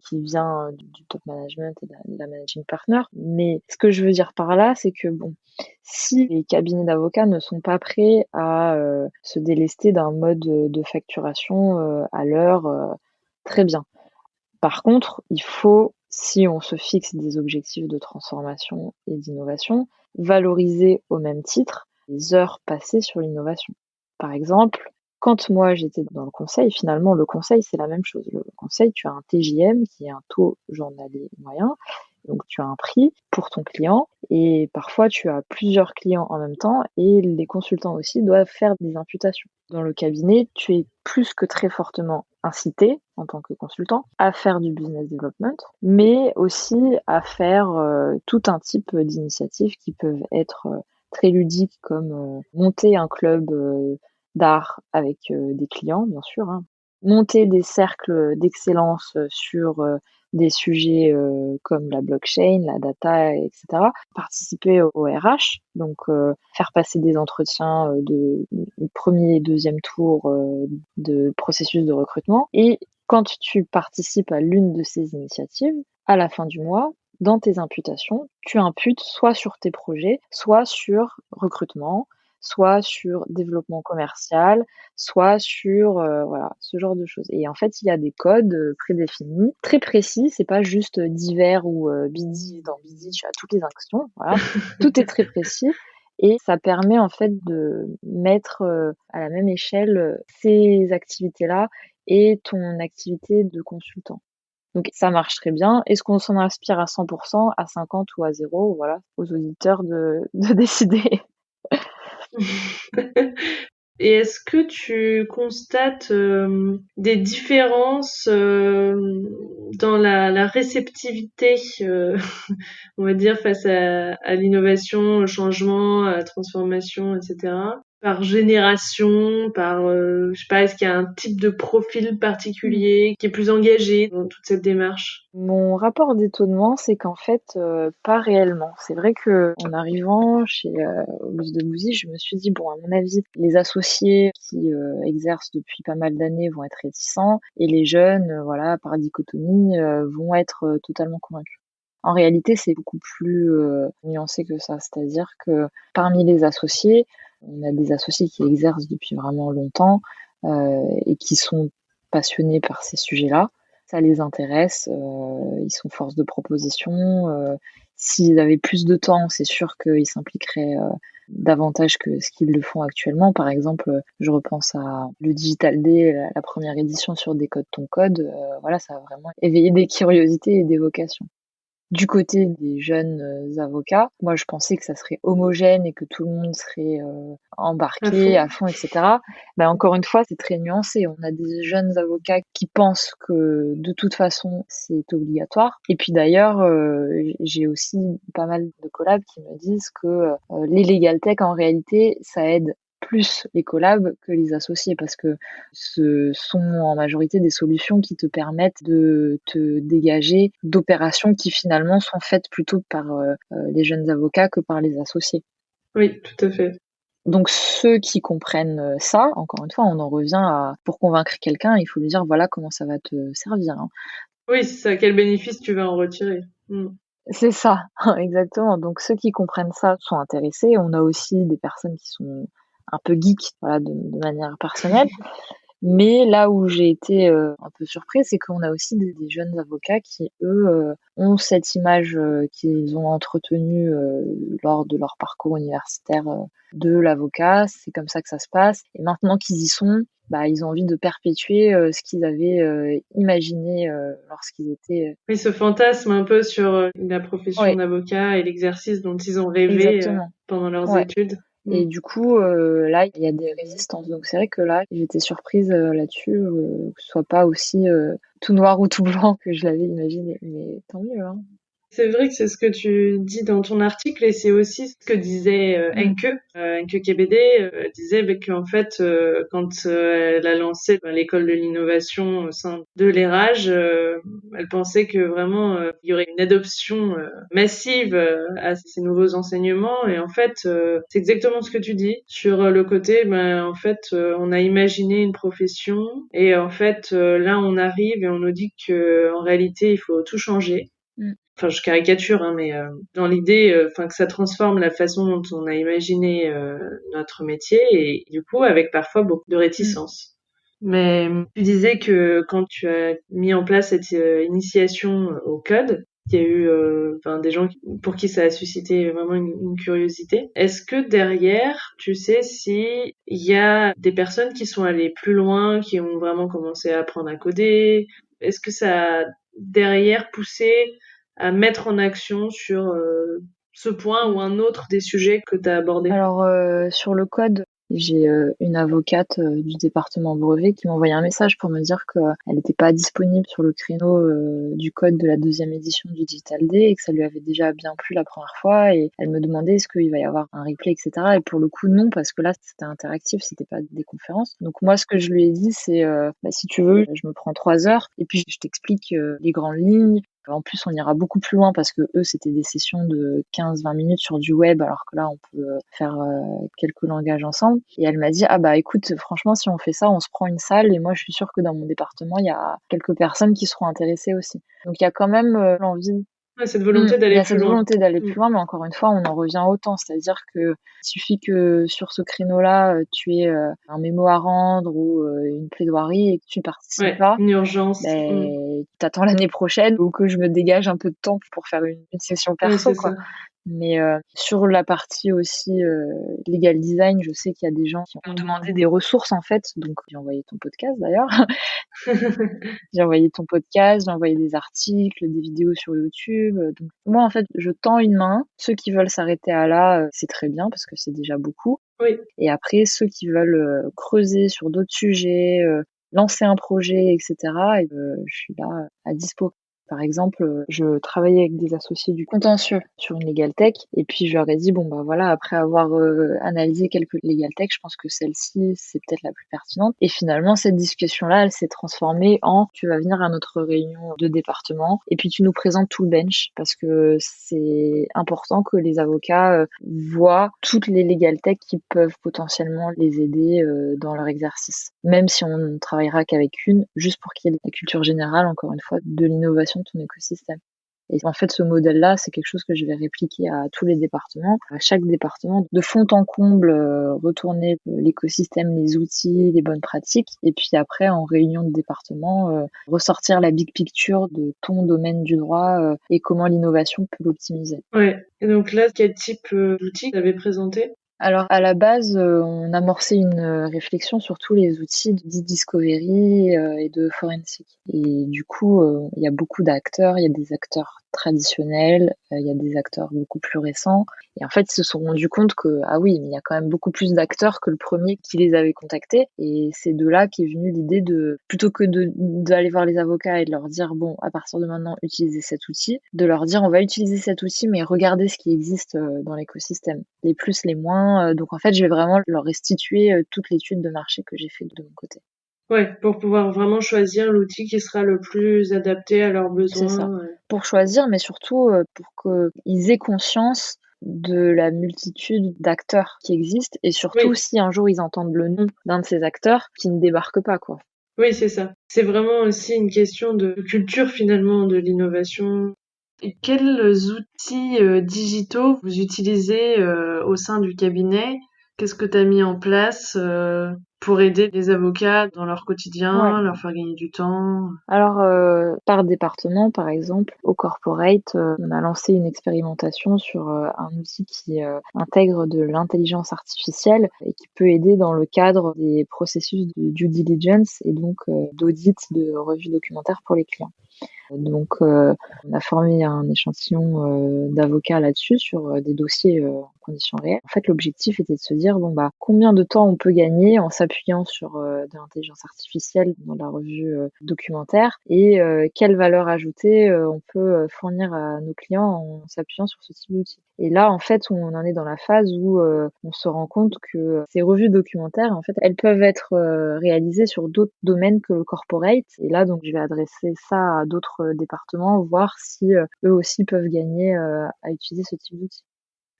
qui vient du top management et de la managing partner. Mais ce que je veux dire par là, c'est que bon, si les cabinets d'avocats ne sont pas prêts à se délester d'un mode de facturation à l'heure, très bien. Par contre, il faut, si on se fixe des objectifs de transformation et d'innovation, valoriser au même titre les heures passées sur l'innovation. Par exemple, quand moi j'étais dans le conseil, finalement le conseil c'est la même chose. Le conseil, tu as un TJM qui est un taux journalier moyen, donc tu as un prix pour ton client et parfois tu as plusieurs clients en même temps et les consultants aussi doivent faire des imputations. Dans le cabinet, tu es plus que très fortement incité en tant que consultant à faire du business development, mais aussi à faire tout un type d'initiatives qui peuvent être très ludiques comme monter un club d'art avec des clients, bien sûr, hein. Monter des cercles d'excellence sur des sujets comme la blockchain, la data, etc. Participer au RH, donc faire passer des entretiens de premier et deuxième tour de processus de recrutement. Et quand tu participes à l'une de ces initiatives, à la fin du mois, dans tes imputations, tu imputes soit sur tes projets, soit sur recrutement, soit sur développement commercial, soit sur voilà, ce genre de choses. Et en fait, il y a des codes prédéfinis, très précis, c'est pas juste divers ou Bidi, dans Bidi, tu as toutes les actions, voilà. Tout est très précis. Et ça permet en fait de mettre à la même échelle ces activités-là et ton activité de consultant. Donc ça marche très bien. Est-ce qu'on s'en inspire à 100%, à 50 ou à 0? Voilà, aux auditeurs de décider. Et est-ce que tu constates des différences dans la réceptivité, on va dire, face à l'innovation, au changement, à la transformation, etc. Par génération, par, je sais pas, est-ce qu'il y a un type de profil particulier qui est plus engagé dans toute cette démarche? Mon rapport d'étonnement, c'est qu'en fait, pas réellement. C'est vrai que en arrivant chez Auguste de Bouzy, je me suis dit bon, à mon avis, les associés qui exercent depuis pas mal d'années vont être réticents et les jeunes, voilà, par dichotomie, vont être totalement convaincus. En réalité, c'est beaucoup plus nuancé que ça. C'est-à-dire que parmi les associés, on a des associés qui exercent depuis vraiment longtemps et qui sont passionnés par ces sujets-là. Ça les intéresse, ils sont force de proposition. S'ils avaient plus de temps, c'est sûr qu'ils s'impliqueraient davantage que ce qu'ils le font actuellement. Par exemple, je repense à le Digital Day, la première édition sur Décode ton code. Voilà, ça a vraiment éveillé des curiosités et des vocations. Du côté des jeunes avocats, moi je pensais que ça serait homogène et que tout le monde serait embarqué à fond, etc. Ben, encore une fois, c'est très nuancé. On a des jeunes avocats qui pensent que de toute façon c'est obligatoire. Et puis d'ailleurs, j'ai aussi pas mal de collabs qui me disent que les legal tech en réalité ça aide plus les collabs que les associés parce que ce sont en majorité des solutions qui te permettent de te dégager d'opérations qui finalement sont faites plutôt par les jeunes avocats que par les associés. Oui, tout à fait. Donc ceux qui comprennent ça, encore une fois, on en revient à pour convaincre quelqu'un, il faut lui dire voilà comment ça va te servir. Hein. Oui, c'est ça. Quel bénéfice tu vas en retirer? C'est ça, exactement. Donc ceux qui comprennent ça sont intéressés. On a aussi des personnes qui sont un peu geeks, voilà, de manière personnelle. Mais là où j'ai été un peu surprise, c'est qu'on a aussi des jeunes avocats qui, eux, ont cette image qu'ils ont entretenue lors de leur parcours universitaire de l'avocat. C'est comme ça que ça se passe. Et maintenant qu'ils y sont, bah, ils ont envie de perpétuer ce qu'ils avaient imaginé lorsqu'ils étaient... Oui, ce fantasme un peu sur la profession Ouais, d'avocat et l'exercice dont ils ont rêvé exactement. pendant leurs Ouais. études. Et du coup, là, il y a des résistances. Donc c'est vrai que là, j'étais surprise là-dessus, que ce soit pas aussi tout noir ou tout blanc que je l'avais imaginé. Mais tant mieux, hein. C'est vrai que c'est ce que tu dis dans ton article et c'est aussi ce que disait Mm. Enke KBD disait qu'en fait quand elle a lancé l'école de l'innovation au sein de l'ERAGE, elle pensait que vraiment il y aurait une adoption massive à ces nouveaux enseignements et en fait c'est exactement ce que tu dis sur le côté en fait on a imaginé une profession et en fait là on arrive et on nous dit que en réalité il faut tout changer. Mm. Enfin, je caricature, hein, mais dans l'idée, enfin que ça transforme la façon dont on a imaginé notre métier et du coup avec parfois beaucoup de Mm. réticence. Mais tu disais que quand tu as mis en place cette initiation au code, il y a eu des gens pour qui ça a suscité vraiment une curiosité. Est-ce que derrière, tu sais si il y a des personnes qui sont allées plus loin, qui ont vraiment commencé à apprendre à coder? Est-ce que ça a derrière poussé à mettre en action sur ce point ou un autre des sujets que tu as abordés? Alors sur le code, J'ai une avocate du département brevet qui m'a envoyé un message pour me dire qu'elle n'était pas disponible sur le créneau du code de la 2e édition du Digital Day et que ça lui avait déjà bien plu la première fois et elle me demandait est-ce qu'il va y avoir un replay, etc. Et pour le coup, non, parce que là, c'était interactif, c'était pas des conférences. Donc moi, ce que je lui ai dit, c'est si tu veux, je me prends 3 heures et puis je t'explique les grandes lignes. En plus, on ira beaucoup plus loin parce que eux, c'était des sessions de 15-20 minutes sur du web, alors que là, on peut faire quelques langages ensemble. Et elle m'a dit, ah bah écoute, franchement, si on fait ça, on se prend une salle et moi, je suis sûre que dans mon département, il y a quelques personnes qui seront intéressées aussi. Donc, il y a quand même l'envie. Ouais, cette volonté Il y d'aller a plus cette loin. volonté d'aller plus loin, mais encore une fois, on en revient au temps. C'est-à-dire que il suffit que sur ce créneau-là, tu aies un mémo à rendre ou une plaidoirie et que tu ne participes Ouais, pas, une urgence. t'attends l'année prochaine ou que je me dégage un peu de temps pour faire une session Ouais, perso, c'est quoi. ça. Mais sur la partie aussi legal design, je sais qu'il y a des gens qui ont demandé des ressources en fait. Donc j'ai envoyé ton podcast d'ailleurs. J'ai envoyé ton podcast, j'ai envoyé des articles, des vidéos sur YouTube. Donc moi en fait, je tends une main. Ceux qui veulent s'arrêter à là, c'est très bien parce que c'est déjà beaucoup. Oui. Et après ceux qui veulent creuser sur d'autres sujets, lancer un projet, etc. Et, je suis là à dispo. Par exemple, je travaillais avec des associés du contentieux sur une legal tech et puis je leur ai dit bon bah voilà, après avoir analysé quelques legal tech, je pense que celle-ci c'est peut-être la plus pertinente. Et finalement cette discussion-là, elle s'est transformée en tu vas venir à notre réunion de département et puis tu nous présentes tout le bench parce que c'est important que les avocats voient toutes les legal tech qui peuvent potentiellement les aider dans leur exercice. Même si on ne travaillera qu'avec une, juste pour qu'il y ait la culture générale, encore une fois, de l'innovation de ton écosystème. Et en fait, ce modèle-là, c'est quelque chose que je vais répliquer à tous les départements, à chaque département, de fond en comble, retourner l'écosystème, les outils, les bonnes pratiques, et puis après, en réunion de département, ressortir la big picture de ton domaine du droit et comment l'innovation peut l'optimiser. Ouais. Et donc là, quel type d'outils vous avez présenté? Alors à la base, on amorçait une réflexion sur tous les outils d'e-discovery et de forensic. Et du coup, il y a beaucoup d'acteurs, il y a des acteurs traditionnels, il y a des acteurs beaucoup plus récents. Et en fait, ils se sont rendus compte que ah oui, mais il y a quand même beaucoup plus d'acteurs que le premier qui les avait contactés. Et c'est de là qu'est venue l'idée de plutôt que d'aller voir les avocats et de leur dire bon, à partir de maintenant, utilisez cet outil, de leur dire on va utiliser cet outil, mais regardez ce qui existe dans l'écosystème, les plus, les moins. Donc en fait, je vais vraiment leur restituer toute l'étude de marché que j'ai fait de mon côté. Ouais, pour pouvoir vraiment choisir l'outil qui sera le plus adapté à leurs C'est ça. besoins. Pour choisir, mais surtout pour qu'ils aient conscience de la multitude d'acteurs qui existent et surtout Oui, si un jour ils entendent le nom d'un de ces acteurs, qui ne débarquent pas, quoi. oui, c'est ça. C'est vraiment aussi une question de culture finalement de l'innovation. Et quels outils digitaux vous utilisez au sein du cabinet? Qu'est-ce que tu as mis en place pour aider les avocats dans leur Ouais. quotidien, leur faire gagner du temps? Alors, par département, par exemple, au corporate, on a lancé une expérimentation sur un outil qui intègre de l'intelligence artificielle et qui peut aider dans le cadre des processus de due diligence et donc d'audit de revue documentaire pour les clients. Donc, on a formé un échantillon d'avocats là-dessus sur des dossiers en conditions réelles. En fait, l'objectif était de se dire bon bah combien de temps on peut gagner en s'appuyant sur de l'intelligence artificielle dans la revue documentaire et quelle valeur ajoutée on peut fournir à nos clients en s'appuyant sur ce type d'outil. Et là, en fait, on en est dans la phase où on se rend compte que ces revues documentaires, en fait, elles peuvent être réalisées sur d'autres domaines que le corporate. Et là, donc, je vais adresser ça à d'autres départements, voir si eux aussi peuvent gagner à utiliser ce type d'outil.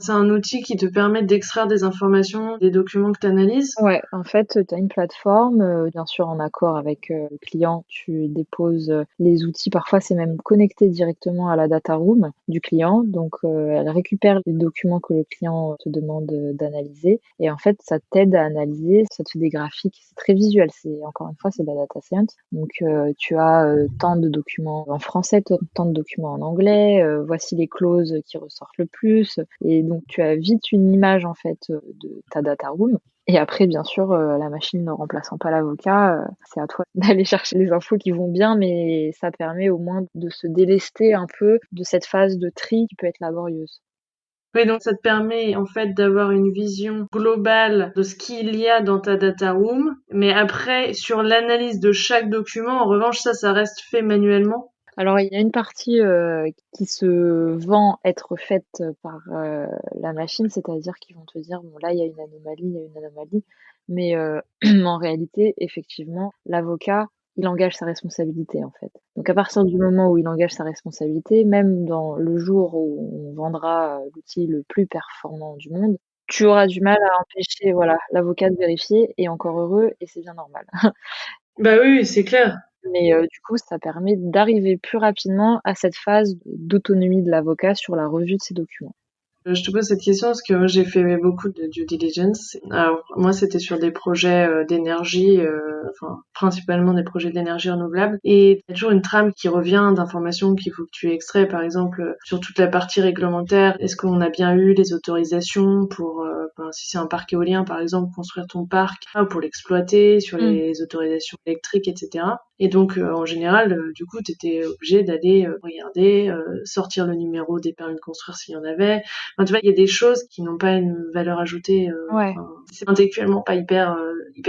C'est un outil qui te permet d'extraire des informations, des documents que tu analyses? Ouais, en fait, tu as une plateforme, bien sûr en accord avec le client, tu déposes les outils. Parfois, c'est même connecté directement à la data room du client. Donc, elle récupère les documents que le client te demande d'analyser. Et en fait, ça t'aide à analyser, ça te fait des graphiques. C'est très visuel. C'est encore une fois, c'est de la data science. Donc, tu as tant de documents en français, tant de documents en anglais. Voici les clauses qui ressortent le plus. Et donc, tu as vite une image en fait de ta data room. Et après, bien sûr, la machine ne remplaçant pas l'avocat, c'est à toi d'aller chercher les infos qui vont bien, mais ça permet au moins de se délester un peu de cette phase de tri qui peut être laborieuse. Oui, donc ça te permet en fait d'avoir une vision globale de ce qu'il y a dans ta data room, mais après sur l'analyse de chaque document, en revanche ça reste fait manuellement. Alors, il y a une partie qui se vend être faite par la machine, c'est-à-dire qu'ils vont te dire, bon, là, il y a une anomalie, il y a une anomalie. Mais en réalité, effectivement, l'avocat, il engage sa responsabilité, en fait. Donc, à partir du moment où il engage sa responsabilité, même dans le jour où on vendra l'outil le plus performant du monde, tu auras du mal à empêcher, voilà, l'avocat de vérifier, et encore heureux, et c'est bien normal. Bah oui, c'est clair. Mais du coup, ça permet d'arriver plus rapidement à cette phase d'autonomie de l'avocat sur la revue de ses documents. Je te pose cette question parce que moi, j'ai fait beaucoup de due diligence. Alors moi c'était sur des projets d'énergie, enfin principalement des projets d'énergie renouvelable. Et il y a toujours une trame qui revient d'informations qu'il faut que tu extrais, par exemple sur toute la partie réglementaire. Est-ce qu'on a bien eu les autorisations pour, si c'est un parc éolien par exemple, construire ton parc, pour l'exploiter, sur les autorisations électriques, etc. Et donc en général, du coup, t'étais obligé d'aller regarder, sortir le numéro des permis de construire s'il y en avait. Enfin, tu vois, il y a des choses qui n'ont pas une valeur ajoutée. Ouais. C'est intellectuellement pas hyper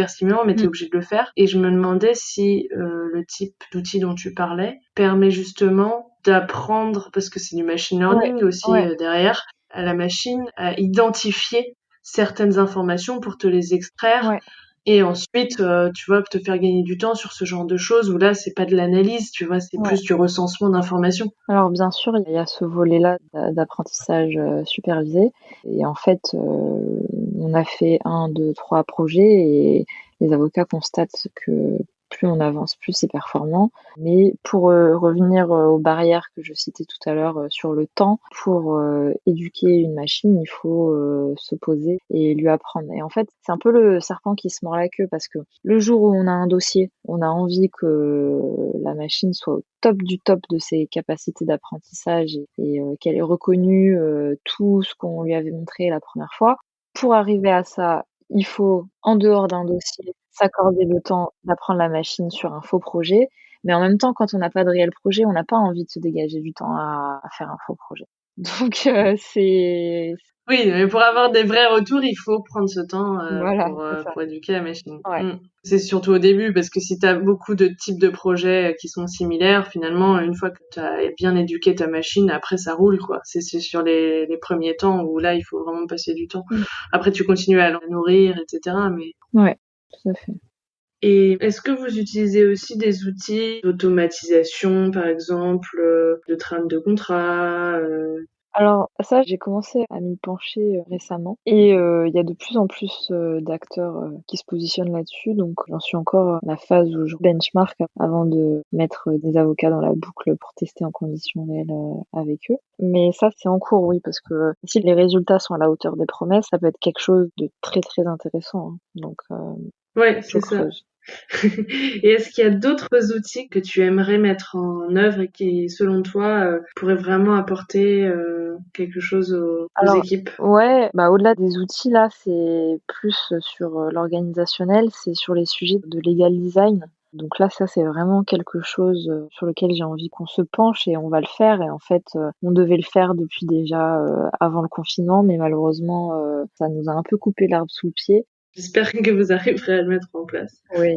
stimulant, mais t'es obligé de le faire. Et je me demandais si le type d'outil dont tu parlais permet justement d'apprendre, parce que c'est du machine learning aussi derrière, à la machine à identifier certaines informations pour te les extraire. Ouais. Et ensuite, tu vois, te faire gagner du temps sur ce genre de choses où là, c'est pas de l'analyse, tu vois, c'est plus du recensement d'informations. Alors bien sûr, il y a ce volet-là d'apprentissage supervisé. Et en fait, on a fait 1, 2, 3 projets et les avocats constatent que plus on avance, plus c'est performant. Mais pour revenir aux barrières que je citais tout à l'heure sur le temps, pour éduquer une machine, il faut se poser et lui apprendre. Et en fait, c'est un peu le serpent qui se mord la queue parce que le jour où on a un dossier, on a envie que la machine soit au top du top de ses capacités d'apprentissage et qu'elle ait reconnu tout ce qu'on lui avait montré la première fois. Pour arriver à ça, il faut, en dehors d'un dossier, s'accorder le temps d'apprendre la machine sur un faux projet. Mais en même temps, quand on n'a pas de réel projet, on n'a pas envie de se dégager du temps à faire un faux projet. Donc c'est Oui, mais pour avoir des vrais retours, il faut prendre ce temps voilà, c'est ça. pour éduquer la machine. Ouais. C'est surtout au début, parce que si tu as beaucoup de types de projets qui sont similaires, finalement, une fois que tu as bien éduqué ta machine, après ça roule, quoi. C'est sur les premiers temps où là, il faut vraiment passer du temps. Après, tu continues à la nourrir, etc. Mais Ouais, tout à fait. Et est-ce que vous utilisez aussi des outils d'automatisation, par exemple, de trame de contrat Alors ça, j'ai commencé à m'y pencher récemment et il y a de plus en plus d'acteurs qui se positionnent là-dessus. Donc j'en suis encore à la phase où je benchmark avant de mettre des avocats dans la boucle pour tester en conditions réelles avec eux. Mais ça, c'est en cours, oui, parce que si les résultats sont à la hauteur des promesses, ça peut être quelque chose de très très intéressant, hein. Donc Ouais, je c'est ça. creuse. Et est-ce qu'il y a d'autres outils que tu aimerais mettre en œuvre et qui, selon toi, pourraient vraiment apporter quelque chose aux Alors, équipes? ouais, bah au-delà des outils là, c'est plus sur l'organisationnel, c'est sur les sujets de legal design. Donc là, ça c'est vraiment quelque chose sur lequel j'ai envie qu'on se penche et on va le faire. Et en fait, on devait le faire depuis déjà avant le confinement, mais malheureusement, ça nous a un peu coupé l'herbe sous le pied. J'espère que vous arriverez à le mettre en place. Oui,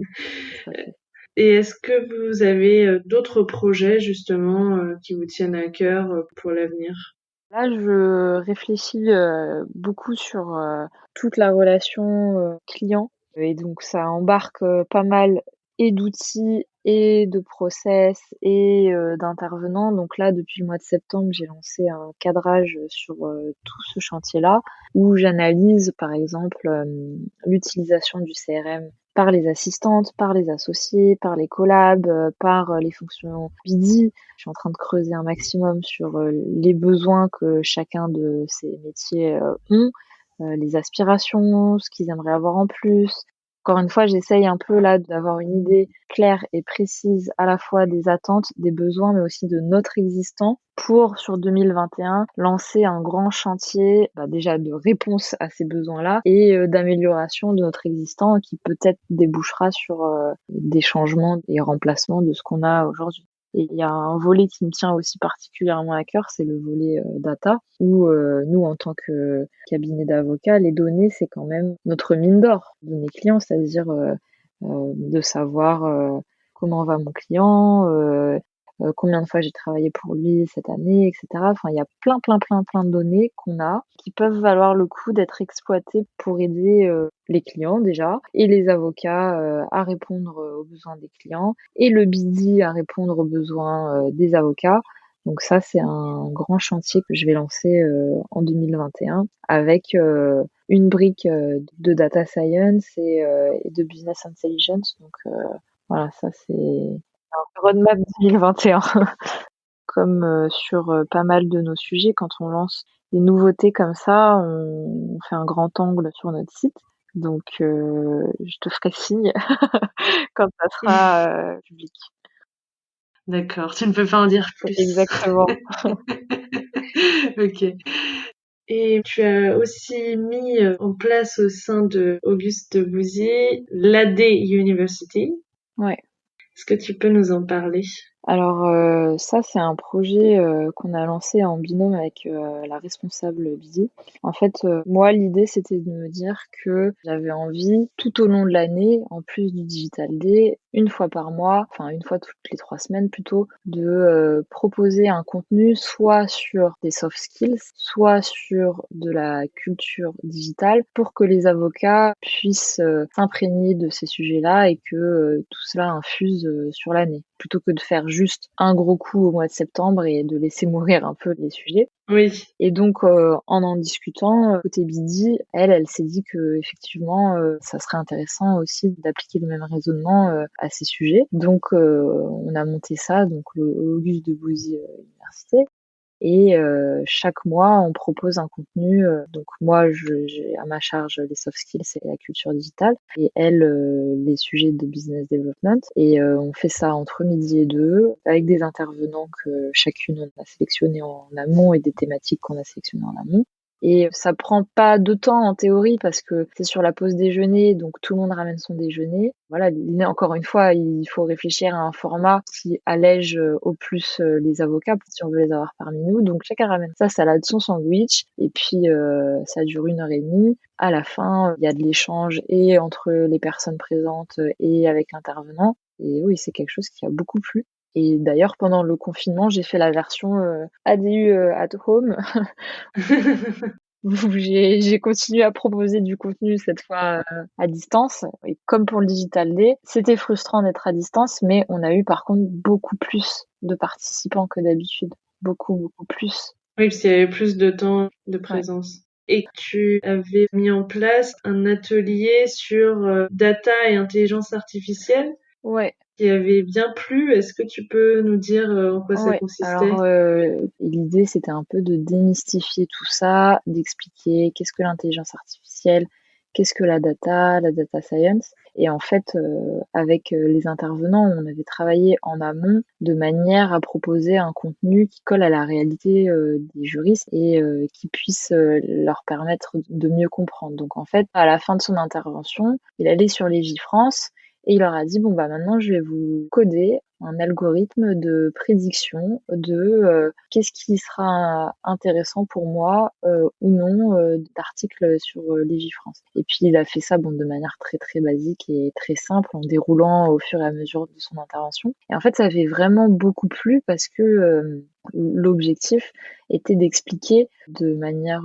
tout à fait. Et est-ce que vous avez d'autres projets, justement, qui vous tiennent à cœur pour l'avenir? Là, je réfléchis beaucoup sur toute la relation client. Et donc, ça embarque pas mal et d'outils et de process et d'intervenants. Donc là, depuis le mois de septembre, j'ai lancé un cadrage sur tout ce chantier-là où j'analyse, par exemple, l'utilisation du CRM par les assistantes, par les associés, par les collabs, par les fonctions BD. Je suis en train de creuser un maximum sur les besoins que chacun de ces métiers ont, les aspirations, ce qu'ils aimeraient avoir en plus. Encore une fois, j'essaye un peu là d'avoir une idée claire et précise à la fois des attentes, des besoins, mais aussi de notre existant pour, sur 2021, lancer un grand chantier déjà de réponse à ces besoins-là et d'amélioration de notre existant qui peut-être débouchera sur des changements et remplacements de ce qu'on a aujourd'hui. Et il y a un volet qui me tient aussi particulièrement à cœur, c'est le volet data, où nous, en tant que cabinet d'avocats, les données, c'est quand même notre mine d'or de nos clients, c'est-à-dire de savoir comment va mon client, combien de fois j'ai travaillé pour lui cette année, etc. Enfin, il y a plein de données qu'on a qui peuvent valoir le coup d'être exploitées pour aider les clients déjà et les avocats à répondre aux besoins des clients et le BD à répondre aux besoins des avocats. Donc ça, c'est un grand chantier que je vais lancer en 2021 avec une brique de data science et de business intelligence. Donc voilà, ça c'est un roadmap 2021. Comme sur pas mal de nos sujets, quand on lance des nouveautés comme ça, on fait un grand angle sur notre site. Donc je te ferai signe quand ça sera public. D'accord, tu ne peux pas en dire plus. Exactement. Ok. Et tu as aussi mis en place au sein de Auguste Bouzy l'AD University. Ouais. Est-ce que tu peux nous en parler? Alors ça, c'est un projet qu'on a lancé en binôme avec la responsable BD. En fait, moi, l'idée, c'était de me dire que j'avais envie, tout au long de l'année, en plus du Digital Day, une fois par mois, enfin une fois toutes les 3 semaines plutôt, de proposer un contenu soit sur des soft skills, soit sur de la culture digitale, pour que les avocats puissent s'imprégner de ces sujets-là et que tout cela infuse sur l'année, plutôt que de faire juste un gros coup au mois de septembre et de laisser mourir un peu les sujets. Oui. Et donc, en discutant, côté BD, elle s'est dit que effectivement, ça serait intéressant aussi d'appliquer le même raisonnement à ces sujets. Donc, on a monté ça, donc le Auguste de Bouzy Université. Et chaque mois, on propose un contenu. Donc moi, j'ai à ma charge les soft skills et la culture digitale, et elle, les sujets de business development. Et on fait ça entre midi et deux, avec des intervenants que chacune on a sélectionnés en amont et des thématiques qu'on a sélectionnées en amont. Et ça prend pas de temps en théorie parce que c'est sur la pause déjeuner, donc tout le monde ramène son déjeuner. Voilà, encore une fois, il faut réfléchir à un format qui allège au plus les avocats si on veut les avoir parmi nous. Donc chacun ramène sa salade, son sandwich, et puis ça dure 1 heure et demie. À la fin, il y a de l'échange et entre les personnes présentes et avec l'intervenant. Et oui, c'est quelque chose qui a beaucoup plu. Et d'ailleurs, pendant le confinement, j'ai fait la version ADU at home. J'ai continué à proposer du contenu cette fois à distance. Et comme pour le Digital Day, c'était frustrant d'être à distance, mais on a eu par contre beaucoup plus de participants que d'habitude. Beaucoup plus. Oui, parce qu'il y avait plus de temps de Ouais. présence. Et tu avais mis en place un atelier sur data et intelligence artificielle Ouais. qui avait bien plu. Est-ce que tu peux nous dire en quoi ça Ouais. consistait? Alors l'idée c'était un peu de démystifier tout ça, d'expliquer qu'est-ce que l'intelligence artificielle, qu'est-ce que la data science. Et en fait, avec les intervenants, on avait travaillé en amont de manière à proposer un contenu qui colle à la réalité des juristes et qui puisse leur permettre de mieux comprendre. Donc en fait, à la fin de son intervention, il allait sur Légifrance et il leur a dit, bon, bah maintenant, je vais vous coder un algorithme de prédiction de qu'est-ce qui sera intéressant pour moi ou non d'articles sur Légifrance. Et puis, il a fait ça de manière très basique et très simple, en déroulant au fur et à mesure de son intervention. Et en fait, ça avait vraiment beaucoup plu parce que l'objectif était d'expliquer de manière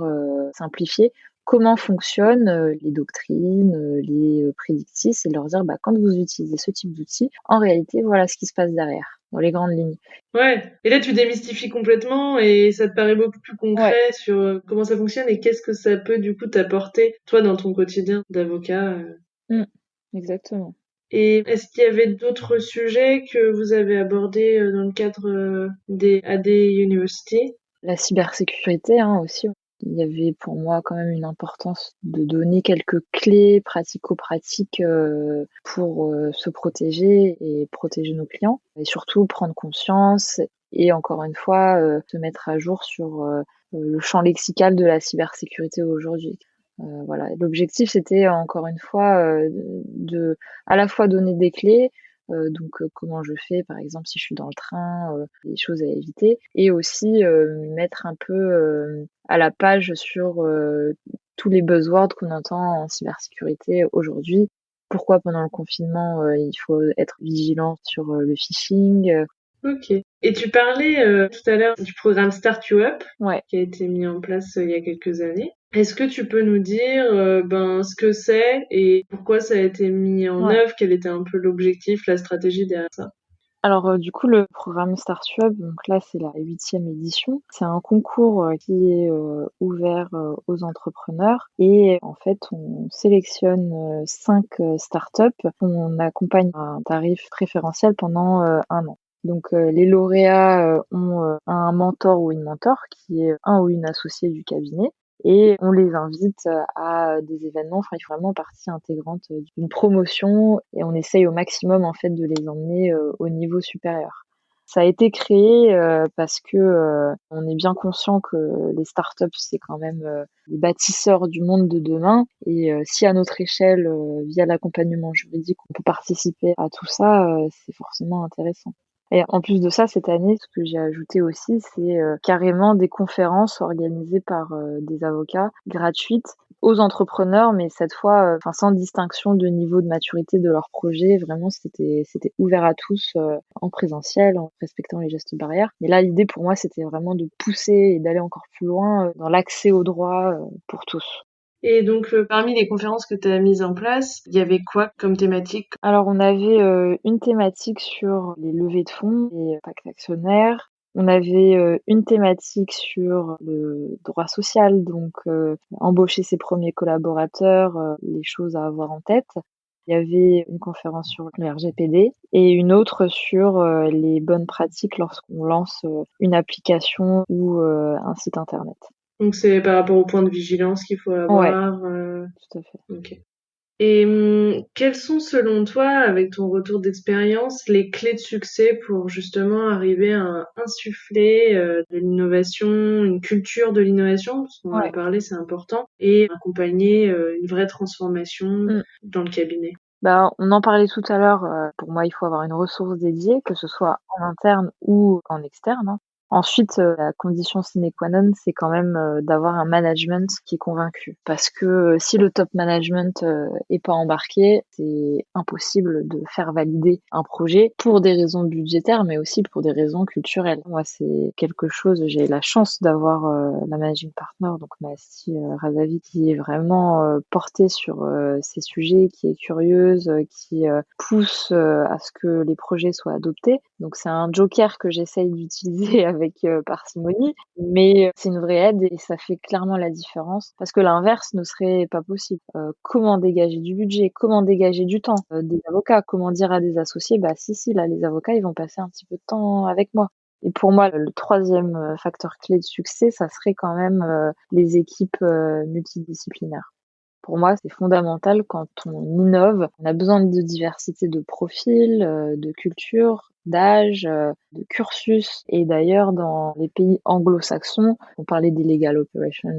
simplifiée comment fonctionnent les doctrines, les prédictices, et de leur dire quand vous utilisez ce type d'outil, en réalité, voilà ce qui se passe derrière, dans les grandes lignes. Ouais. Et là, tu démystifies complètement et ça te paraît beaucoup plus concret Ouais. sur comment ça fonctionne et qu'est-ce que ça peut du coup t'apporter, toi, dans ton quotidien d'avocat. Exactement. Et est-ce qu'il y avait d'autres sujets que vous avez abordés dans le cadre des AD University? La cybersécurité aussi. Il y avait pour moi quand même une importance de donner quelques clés pratico-pratiques pour se protéger et protéger nos clients. Et surtout prendre conscience et encore une fois se mettre à jour sur le champ lexical de la cybersécurité aujourd'hui. Voilà. L'objectif, c'était encore une fois de à la fois donner des clés, Donc comment je fais, par exemple, si je suis dans le train, les choses à éviter. Et aussi mettre un peu à la page sur tous les buzzwords qu'on entend en cybersécurité aujourd'hui. Pourquoi pendant le confinement, il faut être vigilant sur le phishing. Ok. Et tu parlais tout à l'heure du programme Start You Up Ouais. qui a été mis en place il y a quelques années. Est-ce que tu peux nous dire ce que c'est et pourquoi ça a été mis en Ouais. œuvre, quel était un peu l'objectif, la stratégie derrière ça? Alors du coup, le programme Startup, donc là c'est la 8e édition. C'est un concours qui est ouvert aux entrepreneurs et en fait on sélectionne 5 startups qu'on accompagne à un tarif préférentiel pendant un an. Donc les lauréats ont un mentor ou une mentor qui est un ou une associée du cabinet. Et on les invite à des événements, enfin, ils font vraiment partie intégrante d'une promotion et on essaye au maximum en fait de les emmener au niveau supérieur. Ça a été créé parce que on est bien conscient que les startups c'est quand même les bâtisseurs du monde de demain et si à notre échelle, via l'accompagnement juridique, on peut participer à tout ça, c'est forcément intéressant. Et en plus de ça, cette année, ce que j'ai ajouté aussi, c'est carrément des conférences organisées par des avocats gratuites aux entrepreneurs, mais cette fois, sans distinction de niveau de maturité de leur projet. Vraiment, c'était ouvert à tous en présentiel, en respectant les gestes barrières. Mais là, l'idée pour moi, c'était vraiment de pousser et d'aller encore plus loin dans l'accès aux droits pour tous. Et donc, parmi les conférences que tu as mises en place, il y avait quoi comme thématique? Alors, on avait une thématique sur les levées de fonds et pacte actionnaire. On avait une thématique sur le droit social, donc embaucher ses premiers collaborateurs, les choses à avoir en tête. Il y avait une conférence sur le RGPD et une autre sur les bonnes pratiques lorsqu'on lance une application ou un site internet. Donc, c'est par rapport au point de vigilance qu'il faut Ouais, avoir. tout à fait. Ok. Et quelles sont selon toi, avec ton retour d'expérience, les clés de succès pour justement arriver à insuffler de l'innovation, une culture de l'innovation, parce qu'on en a Ouais. parlé, c'est important, et accompagner une vraie transformation Mm. dans le cabinet? Bah, on en parlait tout à l'heure, pour moi, il faut avoir une ressource dédiée, que ce soit en interne ou en externe, hein. Ensuite, la condition sine qua non, c'est quand même, d'avoir un management qui est convaincu. Parce que, si le top management, est pas embarqué, c'est impossible de faire valider un projet pour des raisons budgétaires, mais aussi pour des raisons culturelles. Moi, c'est quelque chose j'ai la chance d'avoir, la managing partner, donc Massi Razavi, qui est vraiment, portée sur, ces sujets, qui est curieuse, qui, pousse, à ce que les projets soient adoptés. Donc c'est un joker que j'essaye d'utiliser avec parcimonie, mais c'est une vraie aide et ça fait clairement la différence parce que l'inverse ne serait pas possible. Comment dégager du budget? Comment dégager du temps? Des avocats? Comment dire à des associés, bah si, là les avocats ils vont passer un petit peu de temps avec moi. Et pour moi, le troisième facteur clé de succès, ça serait quand même les équipes multidisciplinaires. Pour moi, c'est fondamental quand on innove. On a besoin de diversité de profils, de culture, d'âge, de cursus. Et d'ailleurs, dans les pays anglo-saxons, on parlait des legal operations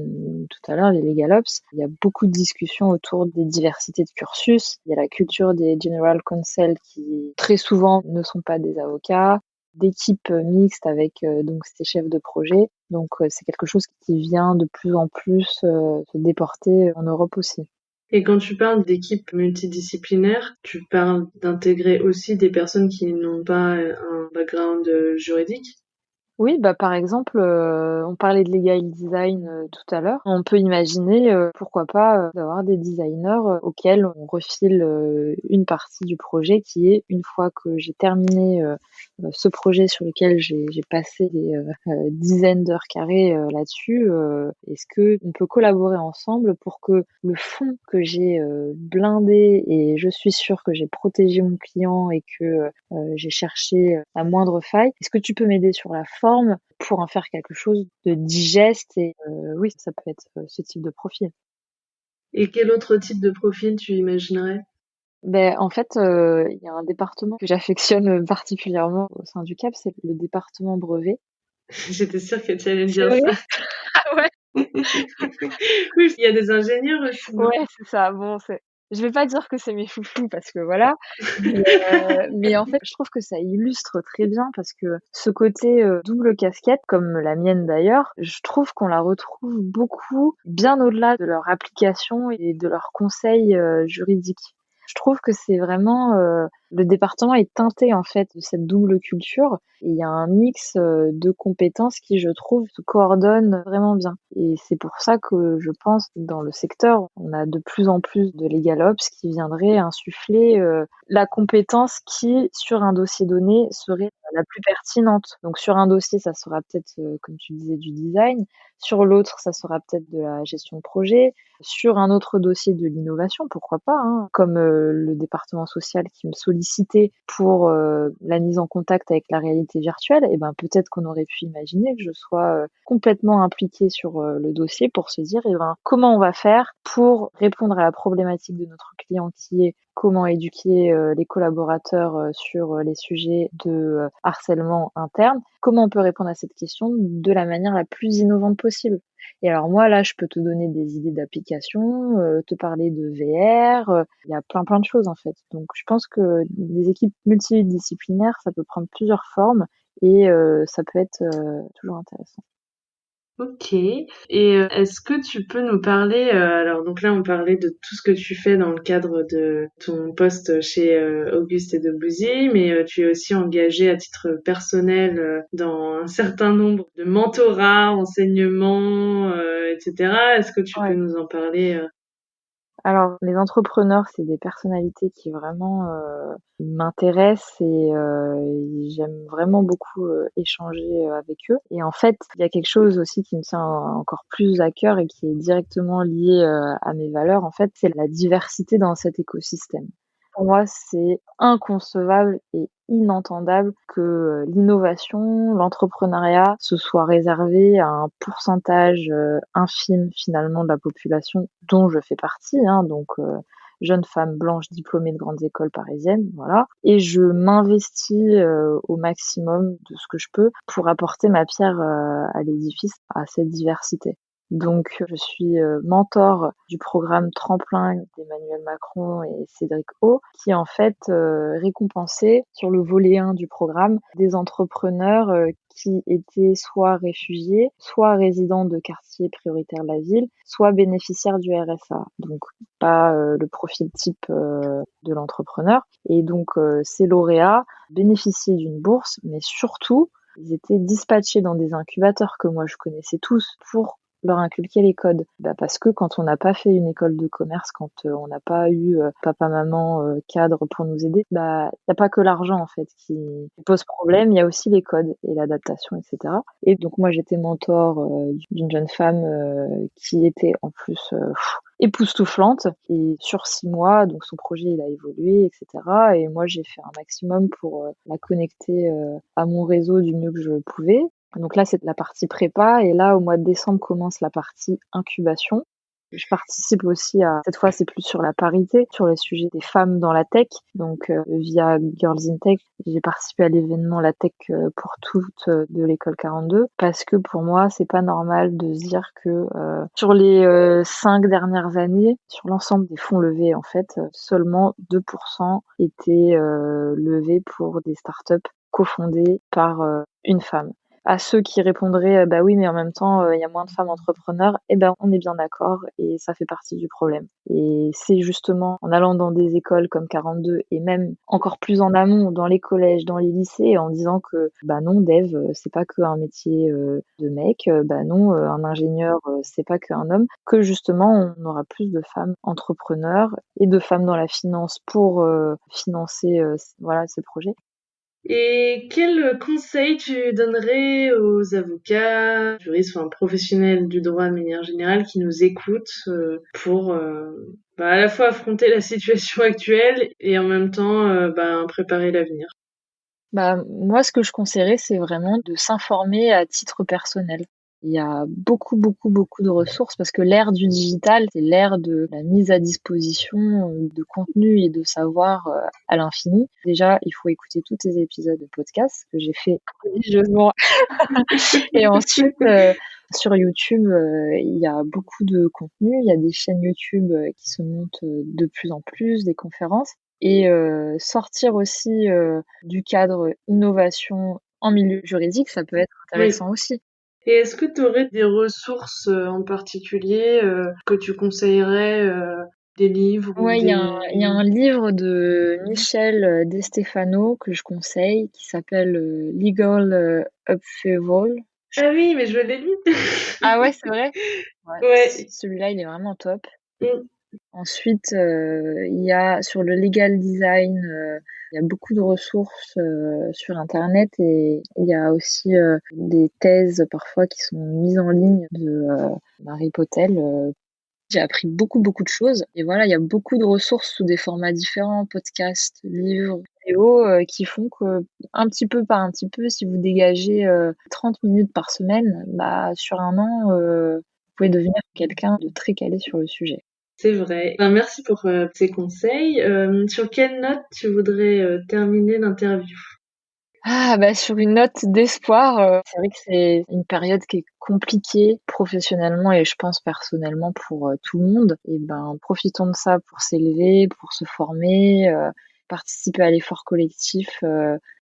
tout à l'heure, les legal ops, il y a beaucoup de discussions autour des diversités de cursus. Il y a la culture des general counsel qui très souvent ne sont pas des avocats, d'équipes mixtes avec donc ces chefs de projet. Donc c'est quelque chose qui vient de plus en plus se déporter en Europe aussi. Et quand tu parles d'équipes multidisciplinaires, tu parles d'intégrer aussi des personnes qui n'ont pas un background juridique? Oui, bah par exemple, on parlait de legal design tout à l'heure. On peut imaginer, pourquoi pas, d'avoir des designers auxquels on refile une partie du projet qui est une fois que j'ai terminé ce projet sur lequel j'ai passé des dizaines d'heures carrées là-dessus, est-ce que on peut collaborer ensemble pour que le fond que j'ai blindé et je suis sûre que j'ai protégé mon client et que j'ai cherché la moindre faille. Est-ce que tu peux m'aider sur la forme pour en faire quelque chose de digeste? Et oui, ça peut être ce type de profil. Et quel autre type de profil tu imaginerais? Ben, en fait, il y a un département que j'affectionne particulièrement au sein du CAP, c'est le département brevet. J'étais sûre que tu allais me C'est dire vrai? ça. Ah ouais. Oui, il y a des ingénieurs aussi, non? Ouais, c'est ça. Bon, Je vais pas dire que c'est mes chouchous parce que voilà, mais en fait, je trouve que ça illustre très bien parce que ce côté double casquette, comme la mienne d'ailleurs, je trouve qu'on la retrouve beaucoup bien au-delà de leur application et de leurs conseils juridiques. Je trouve que c'est vraiment le département est teinté en fait de cette double culture et il y a un mix de compétences qui, je trouve, se coordonnent vraiment bien. Et c'est pour ça que je pense dans le secteur, on a de plus en plus de LegalOps qui viendraient insuffler la compétence qui, sur un dossier donné, serait la plus pertinente. Donc sur un dossier, ça sera peut-être, comme tu disais, du design. Sur l'autre, ça sera peut-être de la gestion de projet. Sur un autre dossier de l'innovation, pourquoi pas, hein, comme le département social qui me sollicitait pour la mise en contact avec la réalité virtuelle, et ben peut-être qu'on aurait pu imaginer que je sois complètement impliquée sur le dossier pour se dire comment on va faire pour répondre à la problématique de notre client qui est comment éduquer les collaborateurs sur les sujets de harcèlement interne, comment on peut répondre à cette question de la manière la plus innovante possible. Et alors moi, là, je peux te donner des idées d'application, te parler de VR, il y a plein de choses en fait. Donc je pense que des équipes multidisciplinaires, ça peut prendre plusieurs formes et ça peut être toujours intéressant. Ok. Et est-ce que tu peux nous parler, alors donc là on parlait de tout ce que tu fais dans le cadre de ton poste chez Auguste et Debussy, mais tu es aussi engagé à titre personnel dans un certain nombre de mentorats, enseignements, etc. Est-ce que tu peux Ouais. nous en parler Alors, les entrepreneurs, c'est des personnalités qui vraiment m'intéressent et j'aime vraiment beaucoup échanger avec eux. Et en fait, il y a quelque chose aussi qui me tient encore plus à cœur et qui est directement lié à mes valeurs. En fait, c'est la diversité dans cet écosystème. Pour moi, c'est inconcevable et inentendable que l'innovation, l'entrepreneuriat se soit réservé à un pourcentage infime finalement de la population dont je fais partie, hein, donc jeune femme blanche diplômée de grandes écoles parisiennes, voilà. Et je m'investis au maximum de ce que je peux pour apporter ma pierre à l'édifice, à cette diversité. Donc, je suis mentor du programme Tremplin d'Emmanuel Macron et Cédric O, qui en fait récompensait sur le volet 1 du programme des entrepreneurs qui étaient soit réfugiés, soit résidents de quartiers prioritaires de la ville, soit bénéficiaires du RSA. Donc, pas le profil type de l'entrepreneur. Et donc, ces lauréats bénéficiaient d'une bourse, mais surtout, ils étaient dispatchés dans des incubateurs que moi je connaissais tous pour leur inculquer les codes. Parce que quand on n'a pas fait une école de commerce, quand on n'a pas eu papa, maman, cadre pour nous aider, il n'y a pas que l'argent en fait qui pose problème, il y a aussi les codes et l'adaptation, etc. Et donc moi j'étais mentor d'une jeune femme qui était en plus époustouflante et sur 6 mois, donc son projet il a évolué, etc. Et moi j'ai fait un maximum pour la connecter à mon réseau du mieux que je pouvais. Donc là, c'est la partie prépa et là, au mois de décembre, commence la partie incubation. Je participe aussi cette fois, c'est plus sur la parité, sur les sujets des femmes dans la tech. Donc, via Girls in Tech, j'ai participé à l'événement La Tech pour toutes de l'école 42 parce que pour moi, c'est pas normal de se dire que sur les 5 dernières années, sur l'ensemble des fonds levés, en fait, seulement 2% étaient levés pour des startups cofondées par une femme. À ceux qui répondraient bah oui mais en même temps il y a moins de femmes entrepreneurs, eh ben on est bien d'accord et ça fait partie du problème. Et c'est justement en allant dans des écoles comme 42 et même encore plus en amont dans les collèges, dans les lycées en disant que bah non dev c'est pas que un métier de mec, bah non un ingénieur c'est pas qu'un homme, que justement on aura plus de femmes entrepreneurs et de femmes dans la finance pour financer voilà ces projets. Et quel conseil tu donnerais aux avocats, juristes, enfin professionnels du droit de manière générale qui nous écoutent pour à la fois affronter la situation actuelle et en même temps préparer l'avenir? Moi, ce que je conseillerais, c'est vraiment de s'informer à titre personnel. Il y a beaucoup de ressources parce que l'ère du digital, c'est l'ère de la mise à disposition de contenu et de savoir à l'infini. Déjà, il faut écouter tous tes épisodes de podcast que j'ai fait religieusement. Et ensuite, Sur YouTube, il y a beaucoup de contenu. Il y a des chaînes YouTube qui se montent de plus en plus, des conférences. Et sortir aussi du cadre innovation en milieu juridique, ça peut être intéressant aussi. Et est-ce que tu aurais des ressources en particulier que tu conseillerais, des livres ou Ouais, il y a des... un livre de Michel De Stefano que je conseille qui s'appelle Legal Upheaval. Ah oui, mais je l'ai lu. Ah ouais, c'est vrai? Ouais. Ouais. Celui-là, il est vraiment top. Mm. Ensuite, il y a sur le legal design, il y a beaucoup de ressources sur Internet et il y a aussi des thèses parfois qui sont mises en ligne de Marie Potel. J'ai appris beaucoup de choses et voilà, il y a beaucoup de ressources sous des formats différents, podcasts, livres, vidéos, qui font que un petit peu par un petit peu, si vous dégagez 30 minutes par semaine, bah sur un an, vous pouvez devenir quelqu'un de très calé sur le sujet. C'est vrai. Ben, merci pour tes conseils. Sur quelle note tu voudrais terminer l'interview? Ah bah sur une note d'espoir, c'est vrai que c'est une période qui est compliquée professionnellement et je pense personnellement pour tout le monde. Et ben profitons de ça pour s'élever, pour se former, participer à l'effort collectif.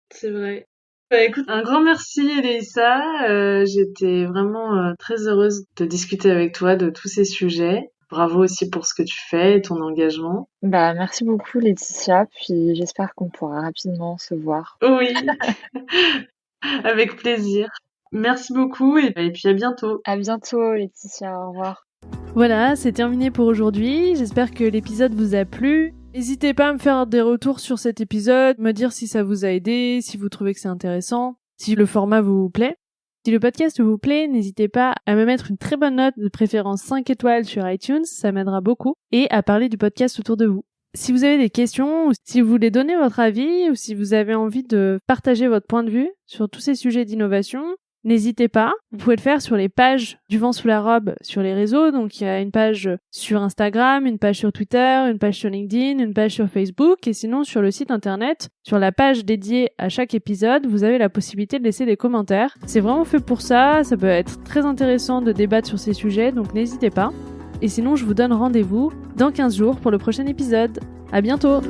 C'est vrai. Bah, écoute, un grand merci Elisa. J'étais vraiment très heureuse de discuter avec toi de tous ces sujets. Bravo aussi pour ce que tu fais et ton engagement. Bah merci beaucoup Laetitia, puis j'espère qu'on pourra rapidement se voir. Oui, avec plaisir. Merci beaucoup et puis à bientôt. À bientôt Laetitia, au revoir. Voilà, c'est terminé pour aujourd'hui. J'espère que l'épisode vous a plu. N'hésitez pas à me faire des retours sur cet épisode, me dire si ça vous a aidé, si vous trouvez que c'est intéressant, si le format vous plaît. Si le podcast vous plaît, n'hésitez pas à me mettre une très bonne note, de préférence 5 étoiles sur iTunes, ça m'aidera beaucoup, et à parler du podcast autour de vous. Si vous avez des questions, ou si vous voulez donner votre avis, ou si vous avez envie de partager votre point de vue sur tous ces sujets d'innovation, n'hésitez pas. Vous pouvez le faire sur les pages du vent sous la robe sur les réseaux. Donc, il y a une page sur Instagram, une page sur Twitter, une page sur LinkedIn, une page sur Facebook. Et sinon, sur le site internet, sur la page dédiée à chaque épisode, vous avez la possibilité de laisser des commentaires. C'est vraiment fait pour ça. Ça peut être très intéressant de débattre sur ces sujets. Donc, n'hésitez pas. Et sinon, je vous donne rendez-vous dans 15 jours pour le prochain épisode. À bientôt!